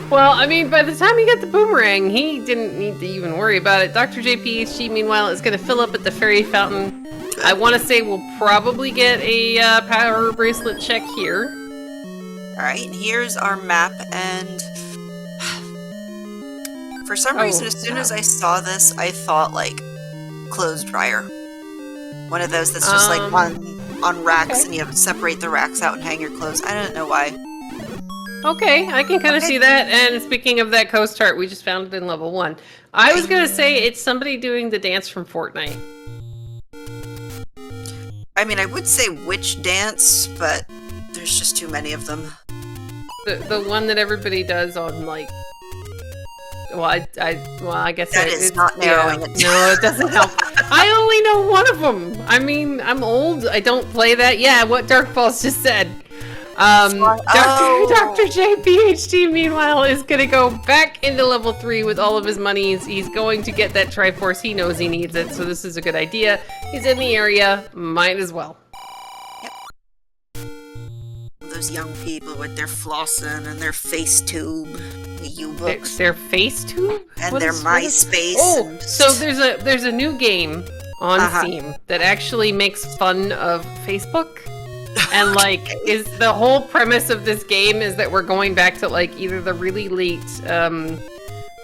Well, I mean, by the time he got the boomerang, he didn't need to even worry about it. Dr. JPHD, meanwhile, is going to fill up at the fairy fountain. I want to say we'll probably get a power bracelet check here. Alright, and here's our map, and... For some reason, as soon as I saw this, I thought, like, clothes dryer. One of those that's just, like, on racks, and you have to separate the racks out and hang your clothes. I don't know why. Okay, I can kind of see that. And speaking of that coast heart, we just found it in level 1. I was going to say it's somebody doing the dance from Fortnite. I mean, I would say witch dance, but there's just too many of them. The one that everybody does on, like... Well, I guess that is not narrowing it. No, it doesn't help. I only know one of them. I mean, I'm old. I don't play that. Yeah, what Dark Balls just said. Dr. JPHD, meanwhile, is going to go back into level 3 with all of his monies. He's going to get that Triforce. He knows he needs it, so this is a good idea. He's in the area. Might as well. Yep. Those young people with their flossing and their face tube. U-books. Their face tube? And their MySpace. Oh, so there's a new game on Steam that actually makes fun of Facebook. And like, is the whole premise of this game is that we're going back to like either the really late,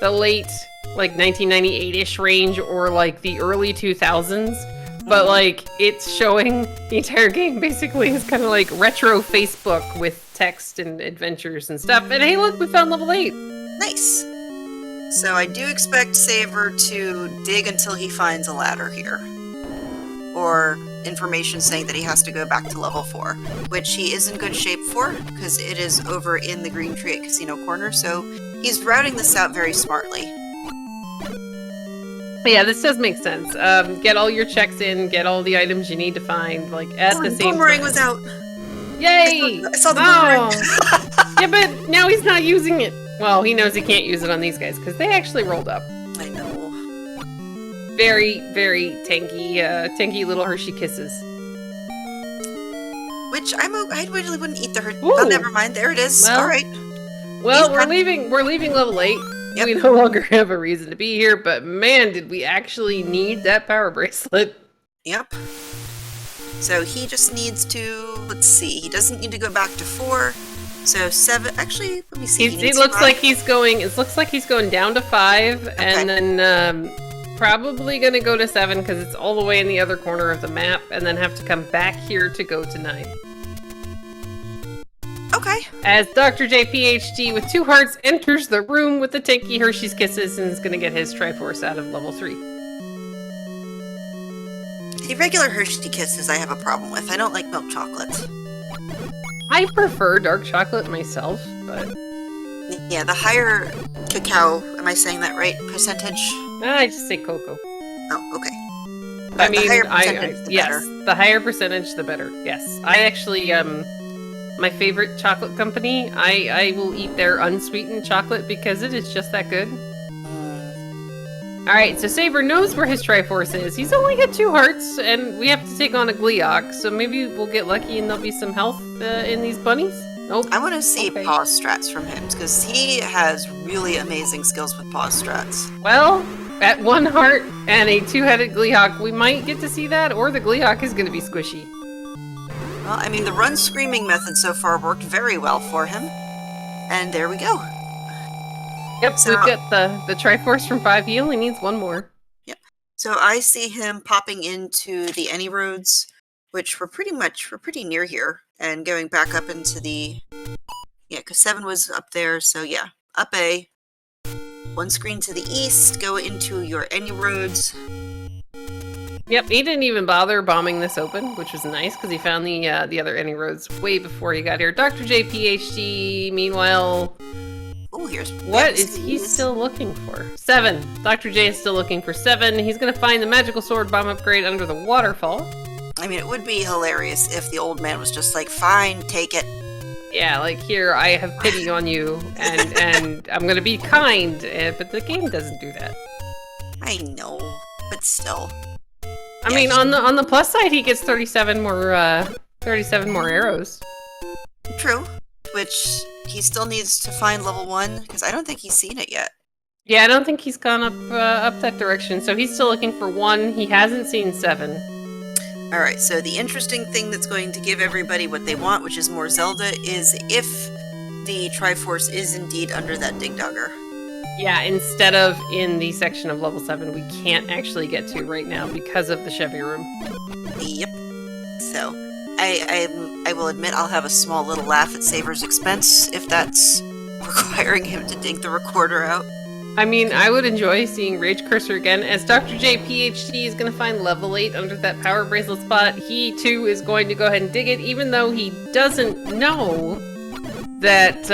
like 1998-ish range or like the early 2000s. But like, it's showing the entire game basically is kind of like retro Facebook with text and adventures and stuff. And hey, look, we found level 8. Nice. So I do expect Saber to dig until he finds a ladder here. Or information saying that he has to go back to level 4, which he is in good shape for, because it is over in the green tree at Casino Corner, so he's routing this out very smartly. Yeah, this does make sense. Get all your checks in, get all the items you need to find, like, at the same boomerang time. was out. Yay! I saw the boomerang. Yeah, but now he's not using it. Well, he knows he can't use it on these guys, because they actually rolled up. I know. Very, very tanky little Hershey Kisses. Which I really wouldn't eat the Hershey. Ooh. Oh, never mind. There it is. Well, all right. Well, we're leaving level 8. Yep. We no longer have a reason to be here, but man, did we actually need that power bracelet. Yep. So he just needs to, let's see, he doesn't need to go back to 4. So 7, actually, let me see. It looks like he's going down to 5, okay. And then probably going to go to 7 because it's all the way in the other corner of the map, and then have to come back here to go to 9. Okay. As Dr. JPHD with 2 hearts enters the room with the tanky Hershey's Kisses and is going to get his Triforce out of level 3. The regular Hershey Kisses I have a problem with. I don't like milk chocolate. I prefer dark chocolate myself, but... Yeah, the higher cacao, am I saying that right, percentage? I just say cocoa. Oh, okay. But I mean, the higher percentage, the yes, better. The higher percentage, the better. Yes. I actually, my favorite chocolate company, I will eat their unsweetened chocolate because it is just that good. Alright, so Saber knows where his Triforce is. He's only got 2 hearts, and we have to take on a Gleeok, so maybe we'll get lucky and there'll be some health in these bunnies? Nope. I want to see pause strats from him, because he has really amazing skills with pause strats. Well, at 1 heart and a 2-headed Gleeok, we might get to see that, or the Gleeok is going to be squishy. Well, I mean, the run screaming method so far worked very well for him. And there we go. Yep, so we've got the Triforce from 5. He only needs 1 more. Yep. So I see him popping into the Any Roads, which we're pretty near here, and going back up into the... Yeah, because 7 was up there, so yeah. Up A. 1 screen to the east, go into your Any Roads. Yep, he didn't even bother bombing this open, which was nice, because he found the other Any Roads way before he got here. Dr. J PhD, meanwhile... Oh, here's... What is he still looking for? 7. Dr. J is still looking for 7. He's going to find the magical sword bomb upgrade under the waterfall. I mean, it would be hilarious if the old man was just like, fine, take it. Yeah, like, here, I have pity on you, and I'm going to be kind, but the game doesn't do that. I know, but still. I mean, on the plus side, he gets 37 more arrows. True, which he still needs to find level 1 because I don't think he's seen it yet. Yeah, I don't think he's gone up that direction. So he's still looking for 1. He hasn't seen 7. All right. So the interesting thing that's going to give everybody what they want, which is more Zelda, is if the Triforce is indeed under that dig dogger. Yeah, instead of in the section of level 7 we can't actually get to right now because of the Chevy room. Yep. So, I will admit I'll have a small little laugh at Saber's expense if that's requiring him to dig the recorder out. I mean, I would enjoy seeing Rage Cursor again, as Dr. J PhD is going to find level 8 under that power bracelet spot. He, too, is going to go ahead and dig it, even though he doesn't know that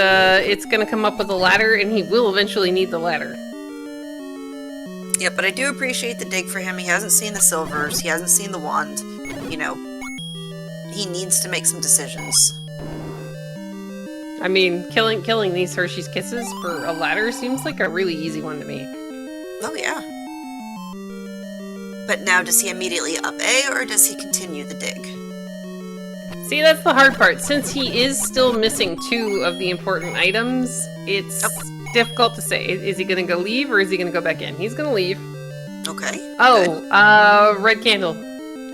it's going to come up with a ladder, and he will eventually need the ladder. Yeah, but I do appreciate the dig for him. He hasn't seen the silvers. He hasn't seen the wand. You know, he needs to make some decisions. I mean, killing these Hershey's Kisses for a ladder seems like a really easy one to me. Oh, yeah. But now, does he immediately up A, or does he continue the dig? See, that's the hard part. Since he is still missing 2 of the important items, it's difficult to say. Is he going to go leave, or is he going to go back in? He's going to leave. Okay. Oh, red candle.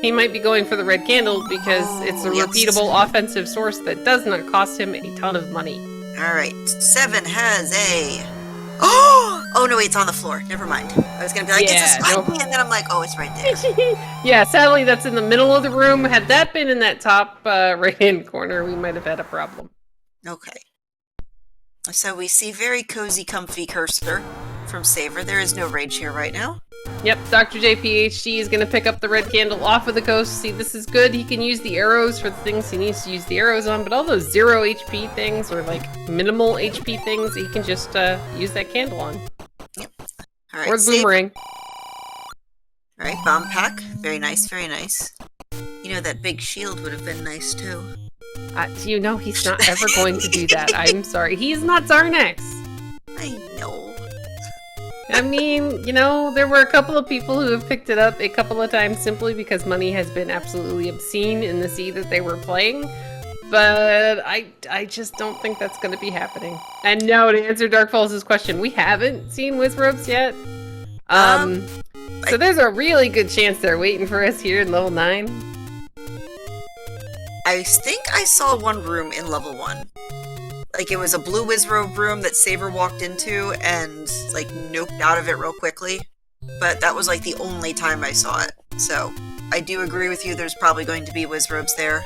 He might be going for the red candle because it's a repeatable offensive source that does not cost him a ton of money. Alright, 7 has a... Oh no, wait, it's on the floor. Never mind. I was gonna be like, it's a spot, and then I'm like, oh, it's right there. Yeah, sadly, that's in the middle of the room. Had that been in that top right-hand corner, we might have had a problem. Okay. So we see very cozy, comfy cursor from Saver. There is no rage here right now. Yep, Dr. J PhD is going to pick up the red candle off of the coast. See, this is good. He can use the arrows for the things he needs to use the arrows on, but all those 0 HP things, or like minimal HP things, he can just use that candle on. Yep. All right, or the boomerang. Alright, bomb pack. Very nice, very nice. You know, that big shield would have been nice, too. You know he's not ever going to do that. I'm sorry. He's not Zarnax. I know. I mean, you know, there were a couple of people who have picked it up a couple of times simply because money has been absolutely obscene in the sea that they were playing. But I just don't think that's going to be happening. And no, to answer Dark Falls' question, we haven't seen Wizropes yet. So there's a really good chance they're waiting for us here in level 9. I think I saw one room in level 1. Like, it was a blue Wizrobe room that Saber walked into and, like, noped out of it real quickly. But that was, like, the only time I saw it. So, I do agree with you, there's probably going to be Wizrobes there.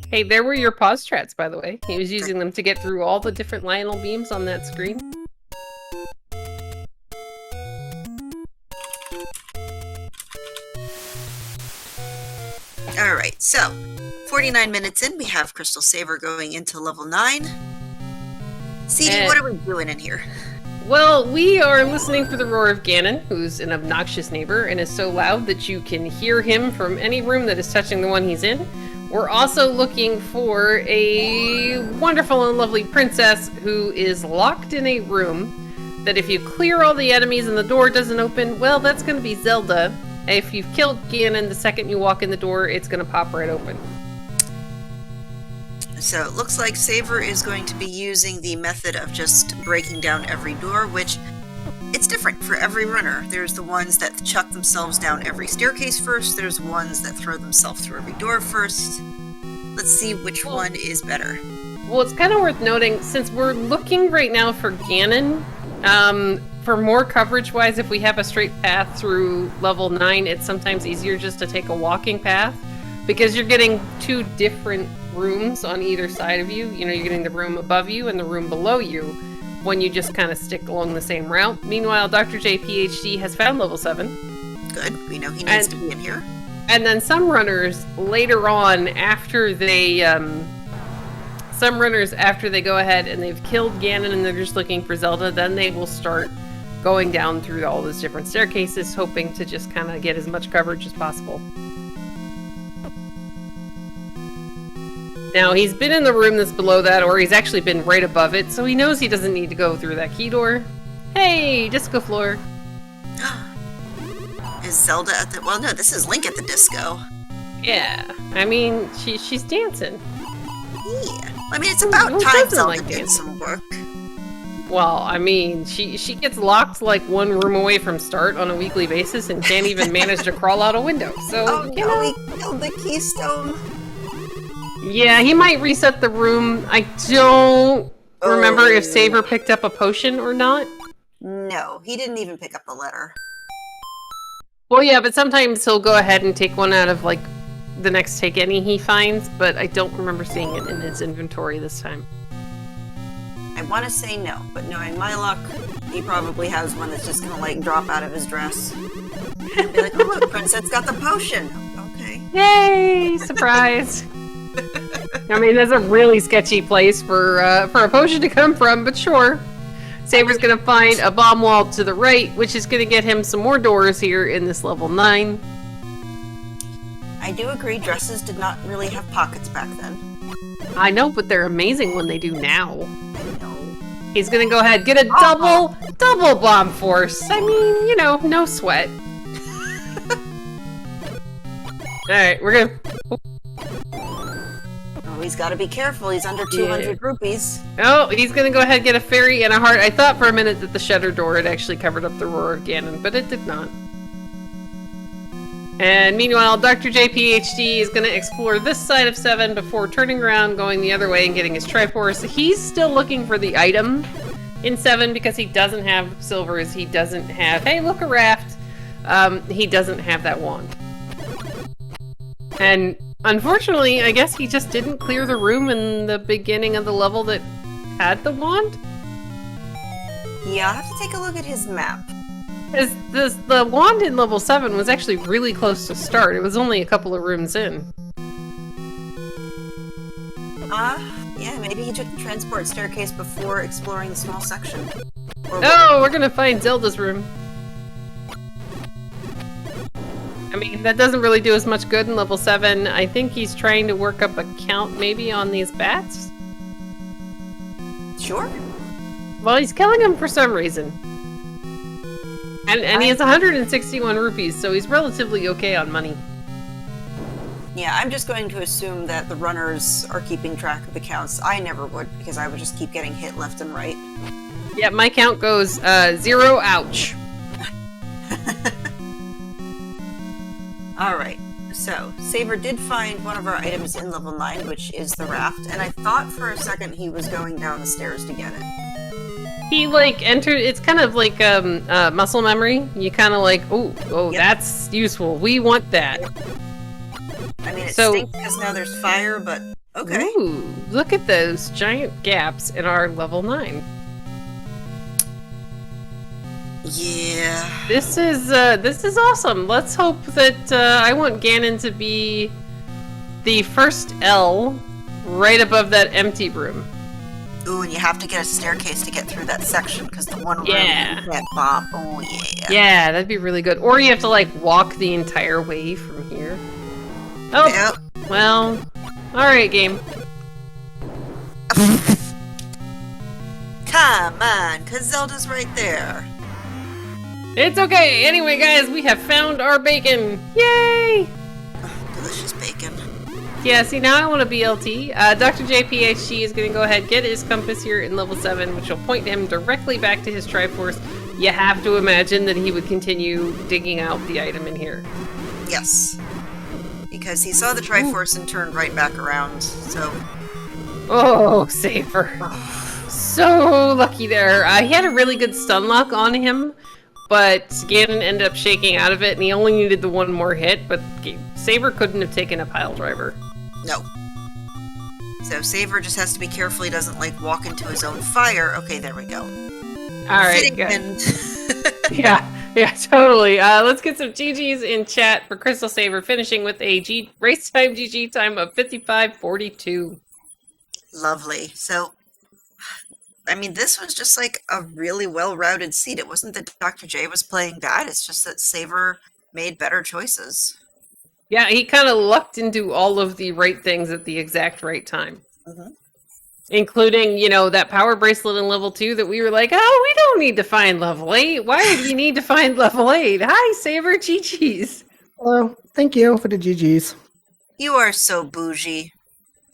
Hey, there were your pause strats, by the way. He was using them to get through all the different Lionel beams on that screen. Alright, so, 49 minutes in, we have Crystal Saber going into level 9. CD, what are we doing in here? Well, we are listening for the roar of Ganon, who's an obnoxious neighbor and is so loud that you can hear him from any room that is touching the one he's in. We're also looking for a wonderful and lovely princess who is locked in a room that if you clear all the enemies and the door doesn't open, well, that's going to be Zelda. If you've killed Ganon, the second you walk in the door, it's going to pop right open. So it looks like Saber is going to be using the method of just breaking down every door, which it's different for every runner. There's the ones that chuck themselves down every staircase first, there's ones that throw themselves through every door first. Let's see which one is better. Well, it's kind of worth noting, since we're looking right now for Ganon, for more coverage-wise, if we have a straight path through level 9, it's sometimes easier just to take a walking path, because you're getting two different rooms on either side of you. You know, you're getting the room above you and the room below you when you just kind of stick along the same route. Meanwhile, Dr. J, PhD, has found level 7. Good. We know he needs to be in here. And then some runners, later on, after they, after they go ahead and they've killed Ganon and they're just looking for Zelda, then they will start going down through all those different staircases, hoping to just kind of get as much coverage as possible. Now, he's been in the room that's below that, or he's actually been right above it, so he knows he doesn't need to go through that key door. Hey, disco floor. Is Zelda at the... Well, no, this is Link at the disco. Yeah, I mean, she's dancing. Yeah. I mean, it's about time Zelda did some work. Well, I mean, she gets locked like one room away from start on a weekly basis and can't even manage to crawl out a window, so, oh, you know. He killed the keystone. Yeah, he might reset the room. I don't remember if Saber picked up a potion or not. No, he didn't even pick up the letter. Well, yeah, but sometimes he'll go ahead and take one out of, like, the next take any he finds, but I don't remember seeing it in his inventory this time. I want to say no, but knowing my luck, he probably has one that's just gonna, like, drop out of his dress. And be like, oh look, Princess got the potion! Okay. Yay! Surprise! I mean, that's a really sketchy place for a potion to come from, but sure. Saber's gonna find a bomb wall to the right, which is gonna get him some more doors here in this level 9. I do agree, dresses did not really have pockets back then. I know, but they're amazing when they do now. I know. He's gonna go ahead, get a double bomb force. I mean, you know, no sweat. Alright, we're gonna... Oh, he's gotta be careful, he's under 200 rupees. Oh, he's gonna go ahead and get a fairy and a heart. I thought for a minute that the shutter door had actually covered up the roar of Ganon, but it did not. And meanwhile, Dr. J, PhD, is going to explore this side of 7 before turning around, going the other way, and getting his Triforce. He's still looking for the item in 7 because he doesn't have silvers. He doesn't have... Hey, look, a raft! He doesn't have that wand. And unfortunately, I guess he just didn't clear the room in the beginning of the level that had the wand? Yeah, I'll have to take a look at his map. The wand in level 7 was actually really close to start. It was only a couple of rooms in. Yeah, maybe he took the transport staircase before exploring the small section. Oh, we're gonna find Zelda's room. I mean, that doesn't really do us much good in level 7. I think he's trying to work up a count maybe on these bats. Sure. Well, he's killing them for some reason. And he has 161 rupees, so he's relatively okay on money. Yeah, I'm just going to assume that the runners are keeping track of the counts. I never would, because I would just keep getting hit left and right. Yeah, my count goes 0, ouch. Alright, so Saber did find one of our items in level 9, which is the raft, and I thought for a second he was going down the stairs to get it. He, like, entered... It's kind of like muscle memory. You kind of like, oh, yep. That's useful. We want that. I mean, it stinks because now there's fire, but okay. Ooh, look at those giant gaps in our level 9. Yeah. This is awesome. Let's hope that I want Ganon to be the first L right above that empty room. Ooh, and you have to get a staircase to get through that section because the one room you can't bomb. Oh yeah. Yeah, that'd be really good. Or you have to like walk the entire way from here. Oh, yep. Well, all right, game. Come on, because Zelda's right there. It's okay. Anyway, guys, we have found our bacon. Yay! Oh, delicious bacon. Yeah, see, now I want a BLT. Dr. JPHD is going to go ahead, get his compass here in level 7, which will point him directly back to his Triforce. You have to imagine that he would continue digging out the item in here. Yes. Because he saw the Triforce and turned right back around, so... Oh, Saber. So lucky there. He had a really good stun lock on him, but Ganon ended up shaking out of it, and he only needed the one more hit, but Saber couldn't have taken a pile driver. No. So Saber just has to be careful he doesn't, like, walk into his own fire. Okay, there we go. Alright, good. Yeah, totally. Let's get some GGs in chat for Crystal Saber, finishing with a race time GG time of 55:42. Lovely. So, I mean, this was just like a really well-routed seed. It wasn't that Dr. J was playing bad, it's just that Saber made better choices. Yeah, he kind of lucked into all of the right things at the exact right time. Mm-hmm. Including, you know, that power bracelet in level 2 that we were like, oh, we don't need to find level 8. Why would we need to find level 8? Hi, Saber, GG's. Hello, thank you for the GG's. You are so bougie.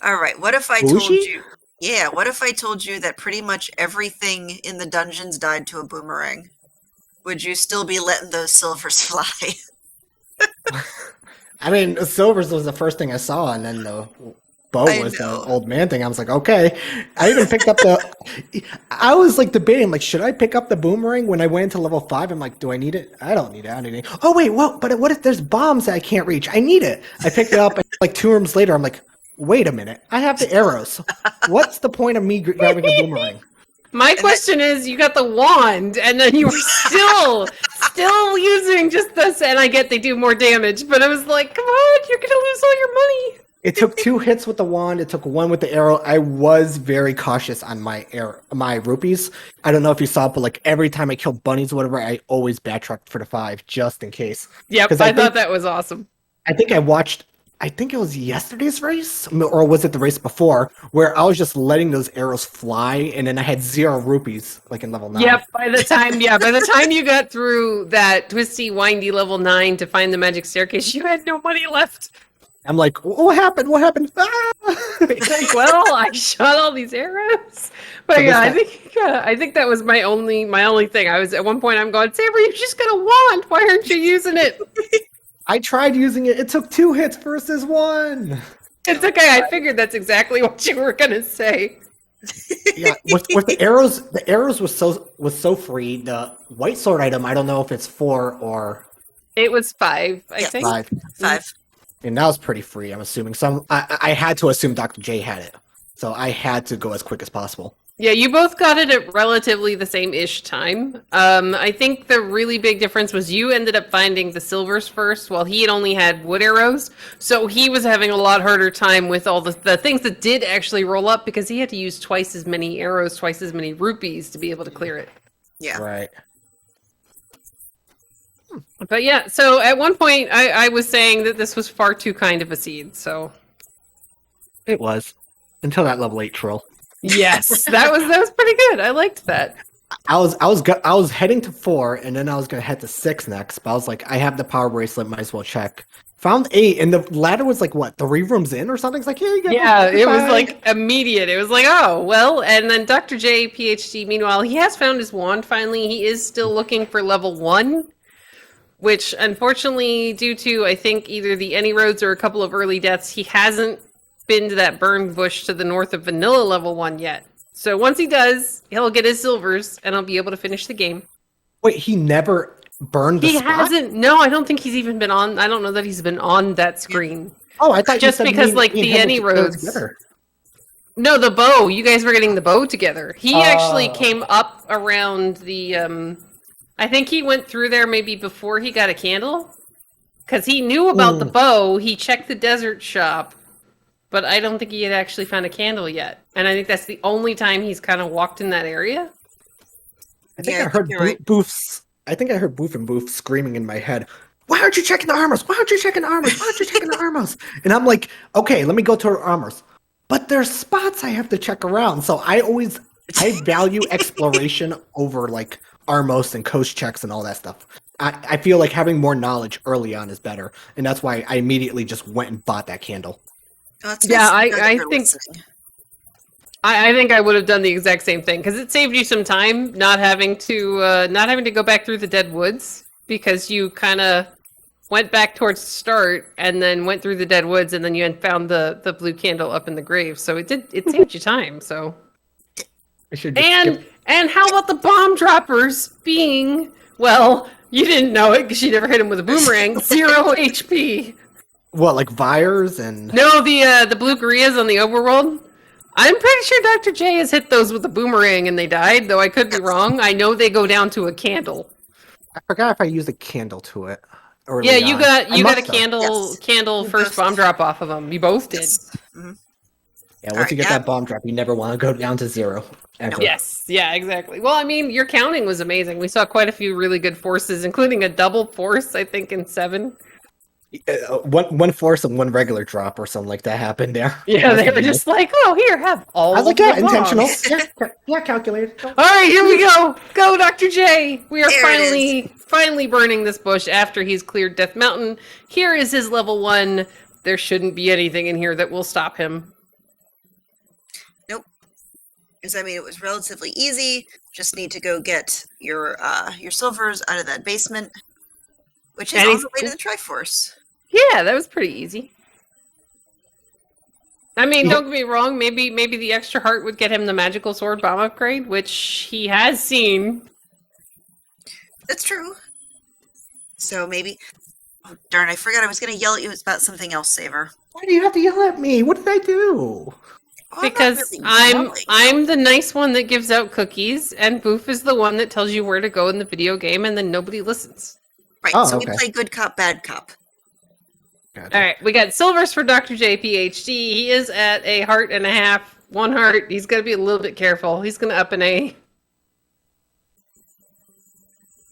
Alright, what if I told you... Yeah, what if I told you that pretty much everything in the dungeons died to a boomerang? Would you still be letting those silvers fly? I mean, silvers was the first thing I saw, and then the bow was the old man thing. I was like, okay. I even picked up the... I was like debating, like, should I pick up the boomerang when I went into level 5? I'm like, do I need it? I don't need it. I don't need it. Oh, wait, but what if there's bombs that I can't reach? I need it. I picked it up, and like 2 rooms later, I'm like, wait a minute. I have the arrows. What's the point of me grabbing a boomerang? My question is, you got the wand, and then you were still using just this, and I get they do more damage, but I was like, come on, you're gonna lose all your money. It took 2 hits with the wand. It took 1 with the arrow. I was very cautious on my rupees. I don't know if you saw, but like every time I killed bunnies or whatever, I always backtracked for the 5 just in case. Yep, I thought that was awesome. I think it was yesterday's race, or was it the race before, where I was just letting those arrows fly, and then I had 0 rupees, like in level 9. Yep, by the time you got through that twisty, windy level 9 to find the magic staircase, you had no money left. I'm like, what happened? What happened? Ah! Like, well, I shot all these arrows. But so yeah, I think that was my only thing. I was at one point, I'm going, Saber, you just got a wand. Why aren't you using it? I tried using it. It took 2 hits versus 1. It's okay. I figured that's exactly what you were gonna say. Yeah, with the arrows was so free. The white sword item, I don't know if it's 4 or. It was 5, I think. 5. And that was pretty free, I'm assuming. I had to assume Dr. J had it, so I had to go as quick as possible. Yeah, you both got it at relatively the same-ish time. I think the really big difference was you ended up finding the silvers first, while he had only had wood arrows. So he was having a lot harder time with all the things that did actually roll up, because he had to use twice as many arrows, twice as many rupees to be able to clear it. Yeah. Right. But yeah, so at one point I was saying that this was far too kind of a seed, so... It was. Until that level 8 troll. Yes, that was pretty good. I liked that. I was heading to 4, and then I was gonna head to 6 next, but I was like, I have the power bracelet, might as well check. Found 8, and the ladder was like, what, 3 rooms in or something? It's like, here you go. Yeah, it was like immediate. It was like, oh, well, and then Dr. J, PhD, meanwhile, he has found his wand finally. He is still looking for level 1, which unfortunately, due to, I think, either the any roads or a couple of early deaths, he hasn't been to that burned bush to the north of vanilla level 1 yet. So once he does, he'll get his silvers, and he'll be able to finish the game. Wait, he never burned the He spot? hasn't. No, I don't think he's even been on. I don't know that he's been on that screen. Oh, I thought you Just said because, me like, and the him any would go roads. together. No, the bow. You guys were getting the bow together. He actually came up around the. I think he went through there maybe before he got a candle, because he knew about the bow. He checked the desert shop, but I don't think he had actually found a candle yet. And I think that's the only time he's kind of walked in that area. I think Yeah, I I heard think you're right. Boof's. I think I heard Boof and Boof screaming in my head. Why aren't you checking the armors? Why aren't you checking the armors? Why aren't you checking the armors? And I'm like, okay, let me go to our armors. But there's spots I have to check around. So I value exploration over like Armos and coast checks and all that stuff. I feel like having more knowledge early on is better. And that's why I immediately just went and bought that candle. Oh, it's Yeah, nice to know that I you're think- listening. I think I would have done the exact same thing because it saved you some time not having to go back through the dead woods because you kind of went back towards the start and then went through the dead woods and then you had found the blue candle up in the grave. So it saved you time. So I should just and how about the bomb droppers being, well, you didn't know it because you never hit him with a boomerang. 0 HP. what, like Vires and No, the blue gorillas on the overworld. I'm pretty sure Dr. J has hit those with a boomerang and they died, though I could be wrong. I know they go down to a candle. I forgot if I used a candle to it. Early Yeah, you on. got I a must have. candle You first both bomb did. drop off of them. You both did. Yes. Mhm. Yeah, once Alright, you get yeah. that bomb drop, you never want to go down to 0. Ever. Yes, yeah, exactly. Well, I mean, your counting was amazing. We saw quite a few really good forces, including a double force, I think, in 7. One force and one regular drop or something like that happened there. Yeah, they That's were nice. just like, oh, here, have all I was like, the yeah, bombs." intentional. Yeah, calculated. All right, here we go. Go, Dr. J. We are There it finally burning this bush after he's cleared Death Mountain. Here is his level 1. There shouldn't be anything in here that will stop him. Nope. Because I mean, it was relatively easy. Just need to go get your silvers out of that basement, which is And on he's- the way to the Triforce. Yeah, that was pretty easy. I mean, don't get me wrong. Maybe the extra heart would get him the magical sword bomb upgrade, which he has seen. That's true. So maybe. Oh, darn! I forgot I was going to yell at you about something else, Saver. Why do you have to yell at me? What did I do? Oh, I'm not Because really I'm yelling. I'm the nice one that gives out cookies, and Boof is the one that tells you where to go in the video game, and then nobody listens. Right. Oh, so okay. we play good cop, bad cop. Gotcha. All right, we got silvers for Dr. J, PhD. He is at a heart and a half, 1 heart. He's going to be a little bit careful. He's going to up an A.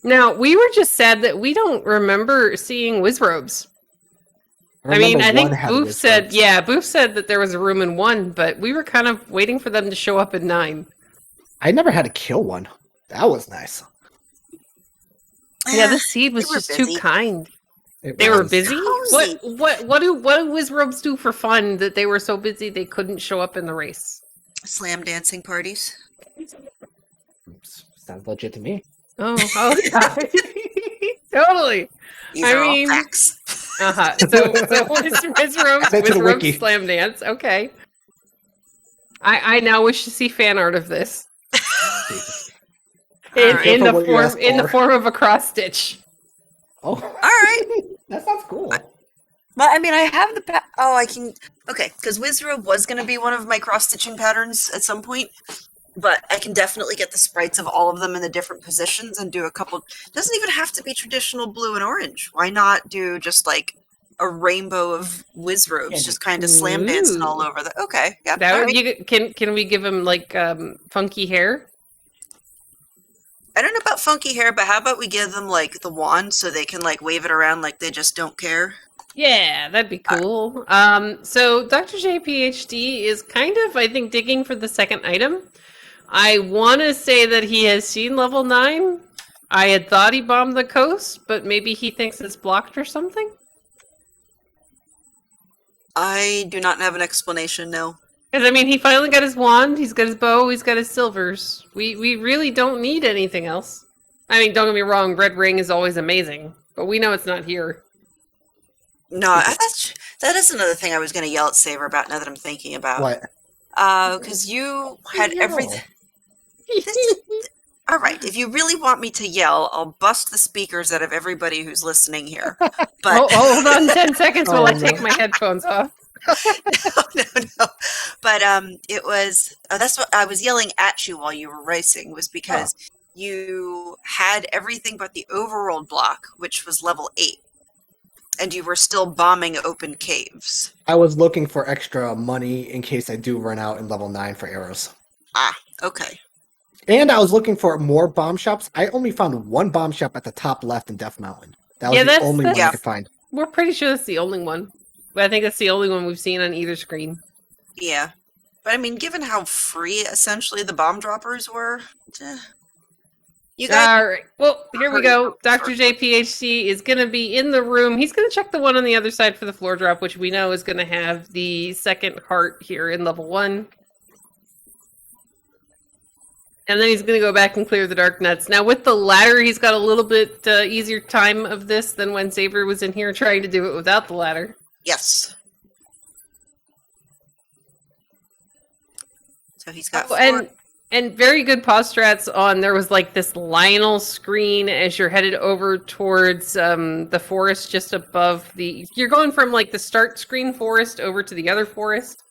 Now, we were just sad that we don't remember seeing Wizrobes. I mean, I think Boof said, Boof said that there was a room in 1, but we were kind of waiting for them to show up in 9. I never had to kill one. That was nice. Yeah, the seed was they were just too busy. kind. It They were was. busy? Cozy. What do Wizrobes do for fun that they were so busy they couldn't show up in the race? Slam dancing parties. Sounds legit to me. Oh, yeah. Totally. These I are mean- all facts. Uh-huh. So Wizrobes Add to the wiki. slam dance. Okay. I now wish to see fan art of this. In, Alright. in the Careful what you ask in the for. form of a cross stitch. Oh, All right. that sounds cool. Well, I mean, I have the I can. Okay, because Wizrobe was going to be one of my cross-stitching patterns at some point, but I can definitely get the sprites of all of them in the different positions and do a couple. Doesn't even have to be traditional blue and orange. Why not do just like a rainbow of Wizrobes, Yeah, just kind of slam dancing all Ooh. over the. Okay, yeah. That all would, right. can we give him like funky hair? I don't know about funky hair, but how about we give them like the wand so they can like wave it around like they just don't care? Yeah, that'd be cool. So Dr. J PhD is kind of, I think, digging for the second item. I want to say that he has seen level 9. I had thought he bombed the coast, but maybe he thinks it's blocked or something. I do not have an explanation, no. Because, I mean, he finally got his wand, he's got his bow, he's got his silvers. We really don't need anything else. I mean, don't get me wrong, Red Ring is always amazing, but we know it's not here. No, that is another thing I was going to yell at Saber about now that I'm thinking about. What? Because you had everything. All right, if you really want me to yell, I'll bust the speakers out of everybody who's listening here. But hold on 10 seconds while I take my headphones off. No. But it was that's what I was yelling at you while you were racing, was because you had everything but the overworld block, which was level 8, and you were still bombing open caves. I was looking for extra money in case I do run out in level 9 for arrows. Ah, okay. And I was looking for more bomb shops. I only found one bomb shop at the top left in Death Mountain. That was the only one I could find. We're pretty sure that's the only one. But I think that's the only one we've seen on either screen. Yeah. But I mean, given how free essentially the bomb droppers were, you guys. All right. Well, here we go. Dr. J PhD is going to be in the room. He's going to check the one on the other side for the floor drop, which we know is going to have the second heart here in level 1. And then he's going to go back and clear the dark nuts. Now, with the ladder, he's got a little bit easier time of this than when Saber was in here trying to do it without the ladder. Yes. So he's got 4. And very good pause strats on, there was like this Lionel screen as you're headed over towards the forest just above the... You're going from like the start screen forest over to the other forest.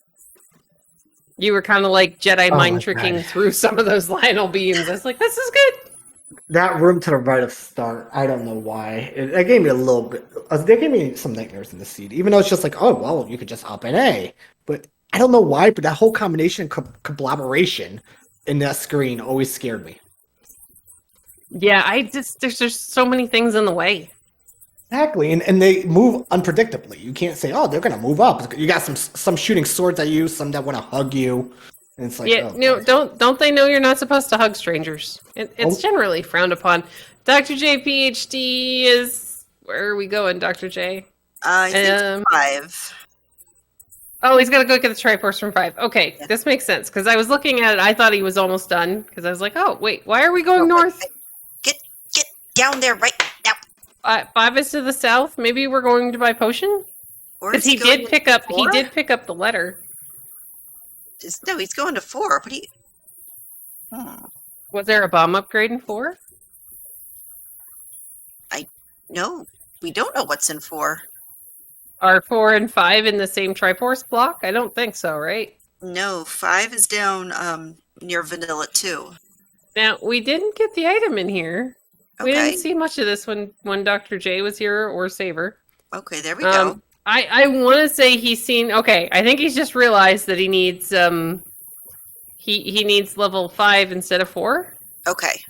You were kind of like Jedi mind tricking through some of those Lionel beams. I was like, this is good. That room to the right of start, I don't know why. It gave me a little bit... They gave me some nightmares in the seed. Even though it's just like, oh, well, you could just up an A. But I don't know why, but that whole combination collaboration in that screen always scared me. Yeah, there's just so many things in the way. Exactly, and they move unpredictably. You can't say, oh, they're going to move up. You got some shooting swords at you, some that want to hug you. And it's like, yeah, don't they know you're not supposed to hug strangers? It's generally frowned upon. Dr. J PhD is... Where are we going, Dr. J? I think 5. Oh, he's got to go get the Triforce from 5. Okay, yeah. This makes sense, because I was looking at it, I thought he was almost done, because I was like, oh, wait, why are we going north? Get down there right now. 5 is to the south. Maybe we're going to buy potion? Because he did pick up the letter. No, he's going to 4. What do you... Was there a bomb upgrade in 4? No, we don't know what's in 4. Are 4 and 5 in the same Triforce block? I don't think so, right? No, 5 is down near Vanilla 2. Now, we didn't get the item in here. We didn't see much of this when Dr. J was here or Saber. Okay, there we go. I want to say he's seen... Okay, I think he's just realized that he needs... He needs level 5 instead of 4. Okay.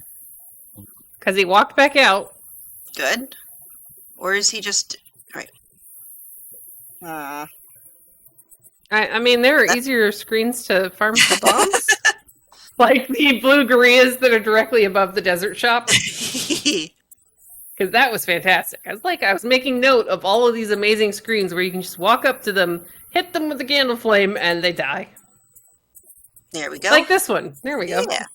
Because he walked back out. Good. Or is he just... Right. I mean, there are easier screens to farm for bombs. Like the blue gorillas that are directly above the desert shop. Because that was fantastic. I was making note of all of these amazing screens where you can just walk up to them, hit them with a candle flame, and they die. There we go. Like this one. There we go. Yeah.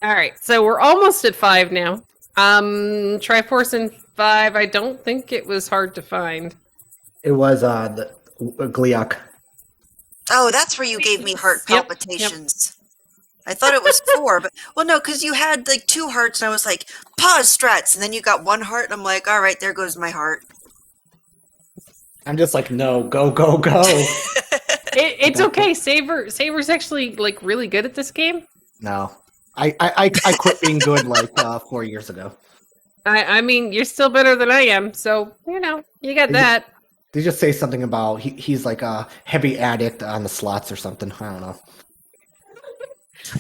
Alright, so we're almost at 5 now. Triforce in 5, I don't think it was hard to find. It was the Gliok. Oh, that's where you gave me heart palpitations. Yep. I thought it was 4, but... Well, no, because you had, like, 2 hearts, and I was like, pause strats, and then you got 1 heart, and I'm like, all right, there goes my heart. I'm just like, no, go. It's okay. Saber's actually, like, really good at this game. No. I quit being good, like, 4 years ago. I mean, you're still better than I am, so, you know, you got that. They just say something about he's like a heavy addict on the slots or something. I don't know.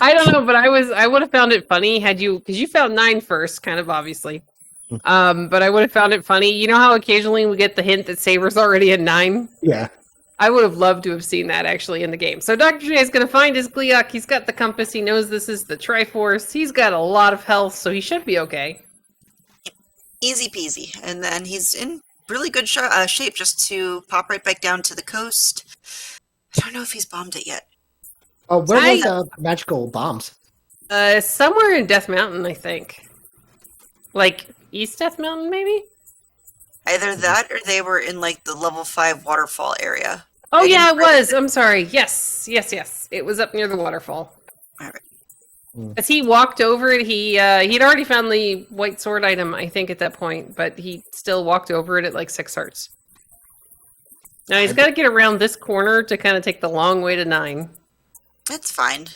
I don't know, but I would have found it funny had you, because you found 9 first, kind of obviously. But I would have found it funny. You know how occasionally we get the hint that Saber's already at 9? Yeah. I would have loved to have seen that actually in the game. So Dr. J is going to find his Gleeok. He's got the compass. He knows this is the Triforce. He's got a lot of health, so he should be okay. Easy peasy. And then he's in really good shape just to pop right back down to the coast. I don't know if he's bombed it yet. Oh, where was magical bombs? Somewhere in Death Mountain, I think. Like East Death Mountain, maybe? Either that or they were in like the level 5 waterfall area. Oh yeah, it was. I'm sorry. Yes. It was up near the waterfall. All right. As he walked over it, he'd already found the white sword item, I think, at that point, but he still walked over it at like 6 hearts. Now he's got to get around this corner to kind of take the long way to 9. That's fine.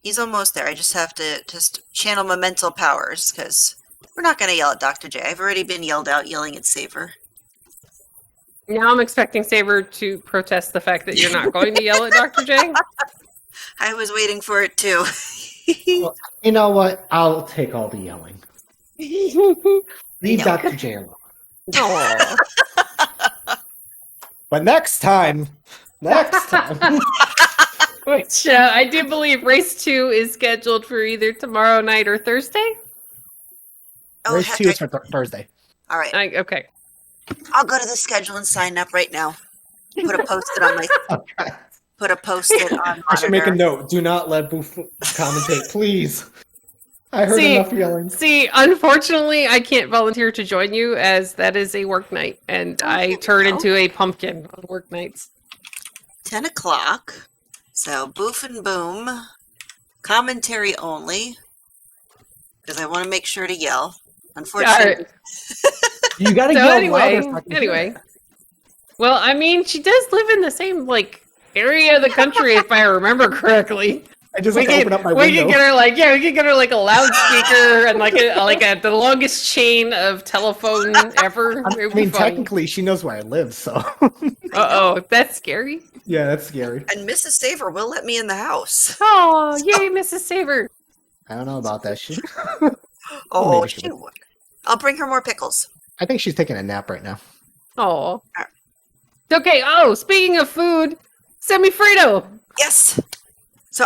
He's almost there. I just have to channel my mental powers, because we're not going to yell at Dr. J. I've already been yelled out yelling at Saber. Now I'm expecting Saber to protest the fact that you're not going to yell at Dr. J. I was waiting for it too. Well, you know what? I'll take all the yelling. Leave Dr. J alone. Aww. But next time. Which I do believe race 2 is scheduled for either tomorrow night or Thursday. Oh, Race 2 is for Thursday. All right. Okay. I'll go to the schedule and sign up right now. Put a post-it on my. Okay. Put a post-it on. I should make a note. Do not let Boof commentate, please. I heard enough yelling. See, unfortunately, I can't volunteer to join you as that is a work night, and I turn into a pumpkin on work nights. 10 o'clock. So, Boof and Boom. Commentary only. Because I want to make sure to yell. Unfortunately. You gotta So yell anyway, louder. anyway. Well, I mean, she does live in the same, like, area of the country, if I remember correctly. I just open up my window. We can get her like a loudspeaker and like the longest chain of telephone ever. I mean, technically, she knows where I live, so. Oh, that's scary. Yeah, that's scary. And Mrs. Saver will let me in the house. Oh, yay, Mrs. Saver. I don't know about that shit. Oh, maybe she she would. I'll bring her more pickles. I think she's taking a nap right now. Oh. Okay. Oh, speaking of food, Semifredo. Yes. So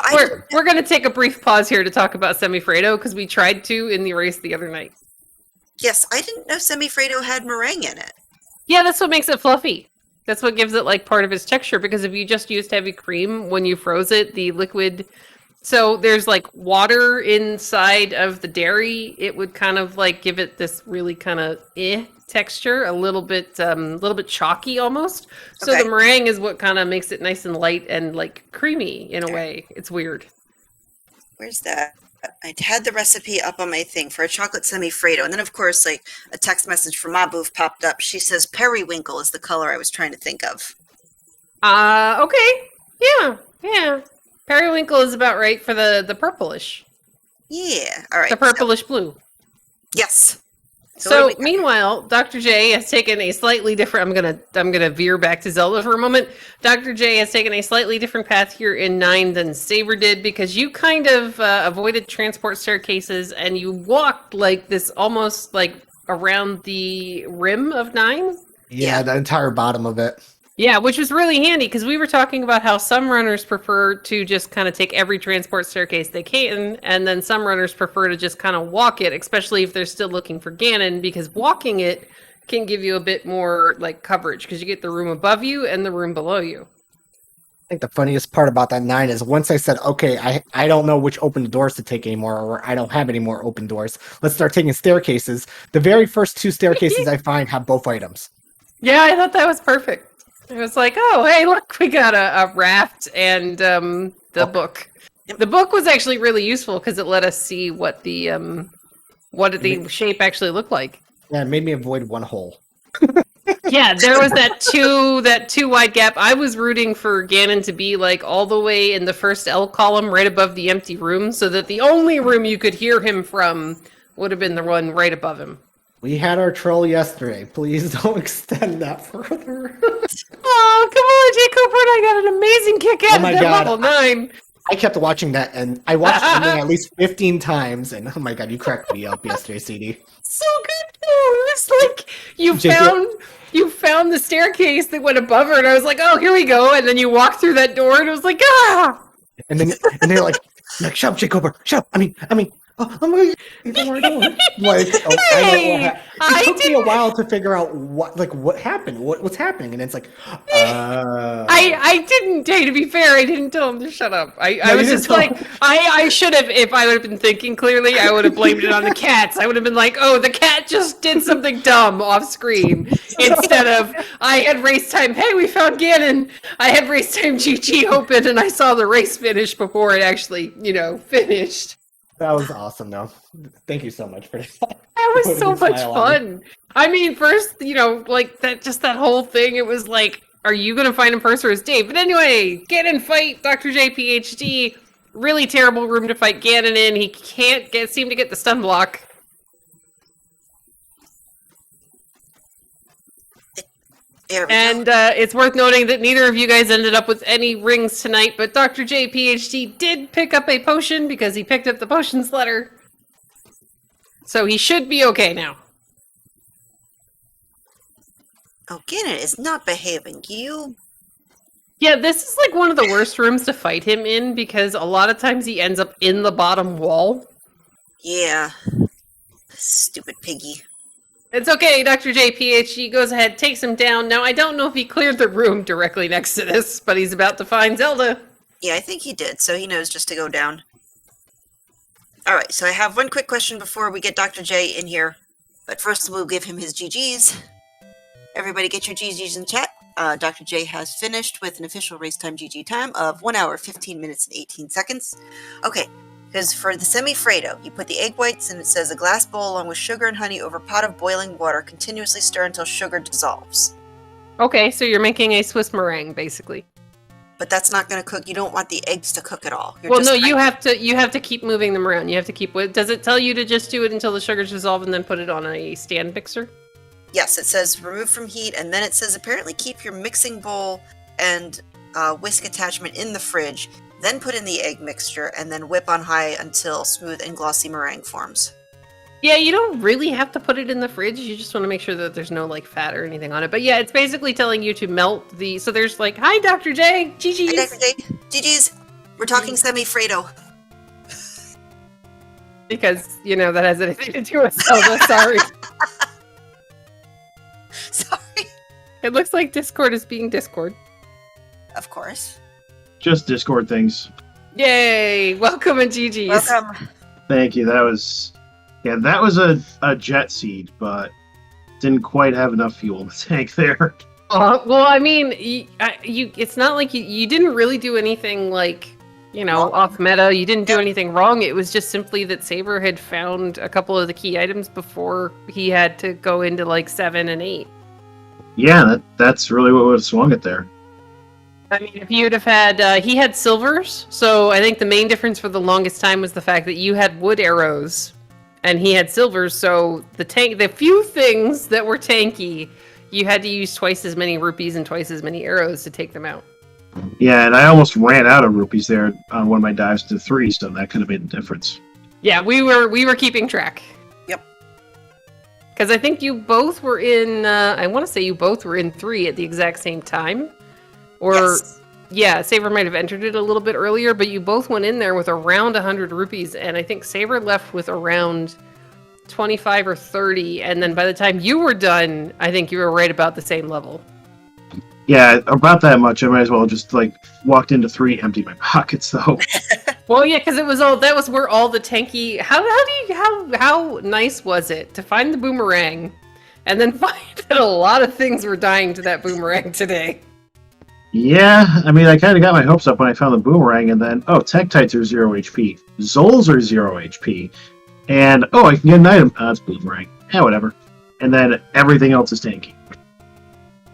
we're gonna take a brief pause here to talk about Semifredo because we tried to in the race the other night. Yes, I didn't know Semifredo had meringue in it. Yeah, that's what makes it fluffy. That's what gives it like part of its texture, because if you just used heavy cream when you froze it, the liquid, so there's like water inside of the dairy, it would kind of like give it this really kind of texture, a little bit chalky almost. So Okay. the meringue is what kind of makes it nice and light and like creamy in a way. It's weird. Where's that? I had the recipe up on my thing for a chocolate Semifredo, and then of course, like a text message from my booth popped up. She says periwinkle is the color I was trying to think of. Okay. Yeah. Periwinkle is about right for the purplish. Yeah. All right. The purplish blue. Yes. So meanwhile, Dr. J has taken a slightly different. I'm gonna veer back to Zelda for a moment. Dr. J has taken a slightly different path here in 9 than Saber did, because you kind of avoided transport staircases and you walked like this, almost like around the rim of 9. Yeah, the entire bottom of it. Yeah, which was really handy because we were talking about how some runners prefer to just kind of take every transport staircase they can, and then some runners prefer to just kind of walk it, especially if they're still looking for Ganon, because walking it can give you a bit more like coverage because you get the room above you and the room below you. I think the funniest part about that 9 is once I said, okay, I don't know which open doors to take anymore, or I don't have any more open doors. Let's start taking staircases. The very first 2 staircases I find have both items. Yeah, I thought that was perfect. It was like, oh, hey, look, we got a raft and the book. The book was actually really useful because it let us see what the shape actually looked like. Yeah, it made me avoid one hole. Yeah, there was that two wide gap. I was rooting for Ganon to be like all the way in the first L column right above the empty room, so that the only room you could hear him from would have been the one right above him. We had our troll yesterday. Please don't extend that further. Oh, come on, J. Cooper and I got an amazing kick out of that level 9. I kept watching that, and I watched ending at least 15 times, and oh my god, you cracked me up yesterday, CD. So good too. It was like you found the staircase that went above her, and I was like, oh, here we go. And then you walk through that door, and it was like, ah. And they're like, shut up, Jacob, shut up. I mean, oh my god, like, oh, Hey, it took me a while to figure out what happened, what's happening, and it's like, I didn't, hey, to be fair, I didn't tell him to shut up. I was just like, I should have, if I would have been thinking clearly, I would have blamed it on the cats. I would have been like, oh, the cat just did something dumb off screen. Instead of, I had race time, hey, we found Ganon. I had race time GG open, and I saw the race finish before it actually, finished. That was awesome, though. Thank you so much for that. That was so much fun. I mean, first, like that whole thing, it was like, are you going to find him first or is Dave? But anyway, Ganon fight, Dr. J, PhD. Really terrible room to fight Ganon in. He can't seem to get the stun block. And it's worth noting that neither of you guys ended up with any rings tonight, but Dr. J, PhD did pick up a potion because he picked up the potions letter. So he should be okay now. Oh, Ganon is not behaving. Yeah, this is like one of the worst rooms to fight him in because a lot of times he ends up in the bottom wall. Yeah. Stupid piggy. It's okay, Dr. J, PhD goes ahead, takes him down. Now, I don't know if he cleared the room directly next to this, but he's about to find Zelda. Yeah, I think he did, so he knows just to go down. Alright, so I have one quick question before we get Dr. J in here. But first we'll give him his GGs. Everybody get your GGs in chat. Dr. J has finished with an official race time GG time of 1 hour, 15 minutes, and 18 seconds. Okay. Because for the semi-Fredo, you put the egg whites and it says a glass bowl along with sugar and honey over a pot of boiling water. Continuously stir until sugar dissolves. Okay, so you're making a Swiss meringue, basically. But that's not going to cook. You don't want the eggs to cook at all. You have to keep moving them around. You have to keep. Does it tell you to just do it until the sugars dissolve and then put it on a stand mixer? Yes, it says remove from heat, and then it says apparently keep your mixing bowl and whisk attachment in the fridge. Then put in the egg mixture, and then whip on high until smooth and glossy meringue forms. Yeah, you don't really have to put it in the fridge. You just want to make sure that there's no, fat or anything on it. But yeah, it's basically telling you to melt the... So there's hi, Dr. J! GG's! Hi, Dr. J! GG's! We're talking semi-Fredo. Because, that has anything to do with Zelda, sorry. Sorry. It looks like Discord is being Discord. Of course. Just Discord things. Yay! Welcome and GG's. Welcome. Thank you. That was a jet seed, but didn't quite have enough fuel in the tank there. Well, I mean, it's not like you didn't really do anything off meta. You didn't do anything wrong. It was just simply that Saber had found a couple of the key items before he had to go into 7 and 8. Yeah, that's really what would have swung it there. I mean, if you'd have had, he had silvers, so I think the main difference for the longest time was the fact that you had wood arrows, and he had silvers, so the few things that were tanky, you had to use twice as many rupees and twice as many arrows to take them out. Yeah, and I almost ran out of rupees there on one of my dives to 3, so that could have made the difference. Yeah, we were keeping track. Yep. Because I think you both were in, I want to say you both were in 3 at the exact same time. Or, yes. Yeah, Saber might have entered it a little bit earlier, but you both went in there with around 100 rupees, and I think Saber left with around 25 or 30, and then by the time you were done, I think you were right about the same level. Yeah, about that much. I might as well just walked into 3, emptied my pockets though. Well, yeah, because that was where all the tanky. How nice was it to find the boomerang, and then find that a lot of things were dying to that boomerang today. Yeah, I mean, I kind of got my hopes up when I found the boomerang, and then, Tektites are 0 HP. Zols are 0 HP. And, I can get an item. It's boomerang. Yeah, whatever. And then everything else is tanky.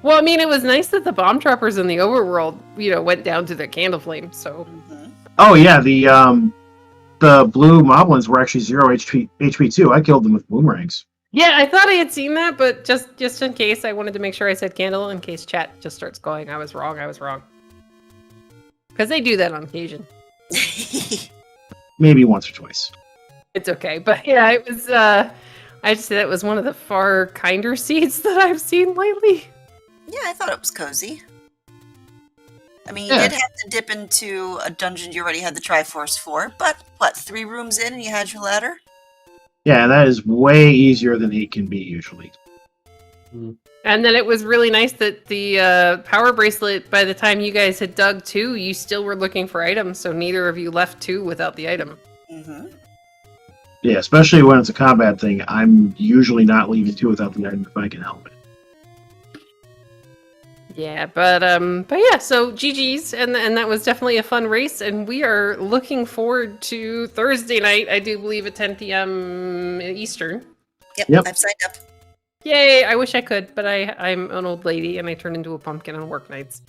Well, I mean, it was nice that the bomb droppers in the overworld, went down to the candle flame, so... Mm-hmm. Oh, yeah, the blue moblins were actually 0 HP too. I killed them with boomerangs. Yeah, I thought I had seen that, but just in case, I wanted to make sure I said candle in case chat just starts going, I was wrong. Because they do that on occasion. Maybe once or twice. It's okay, but yeah, it was. I'd say that was one of the far kinder seats that I've seen lately. Yeah, I thought it was cozy. I mean, you Yeah. did have to dip into a dungeon you already had the Triforce for, but what, 3 rooms in and you had your ladder? Yeah, that is way easier than 8 can be usually. And then it was really nice that the power bracelet, by the time you guys had dug 2, you still were looking for items, so neither of you left 2 without the item. Mm-hmm. Yeah, especially when it's a combat thing. I'm usually not leaving 2 without the item if I can help it. Yeah, but yeah, so GG's, and that was definitely a fun race, and we are looking forward to Thursday night, I do believe at 10 p.m. Eastern. Yep, I've signed up. Yay, I wish I could, but I'm an old lady, and I turn into a pumpkin on work nights.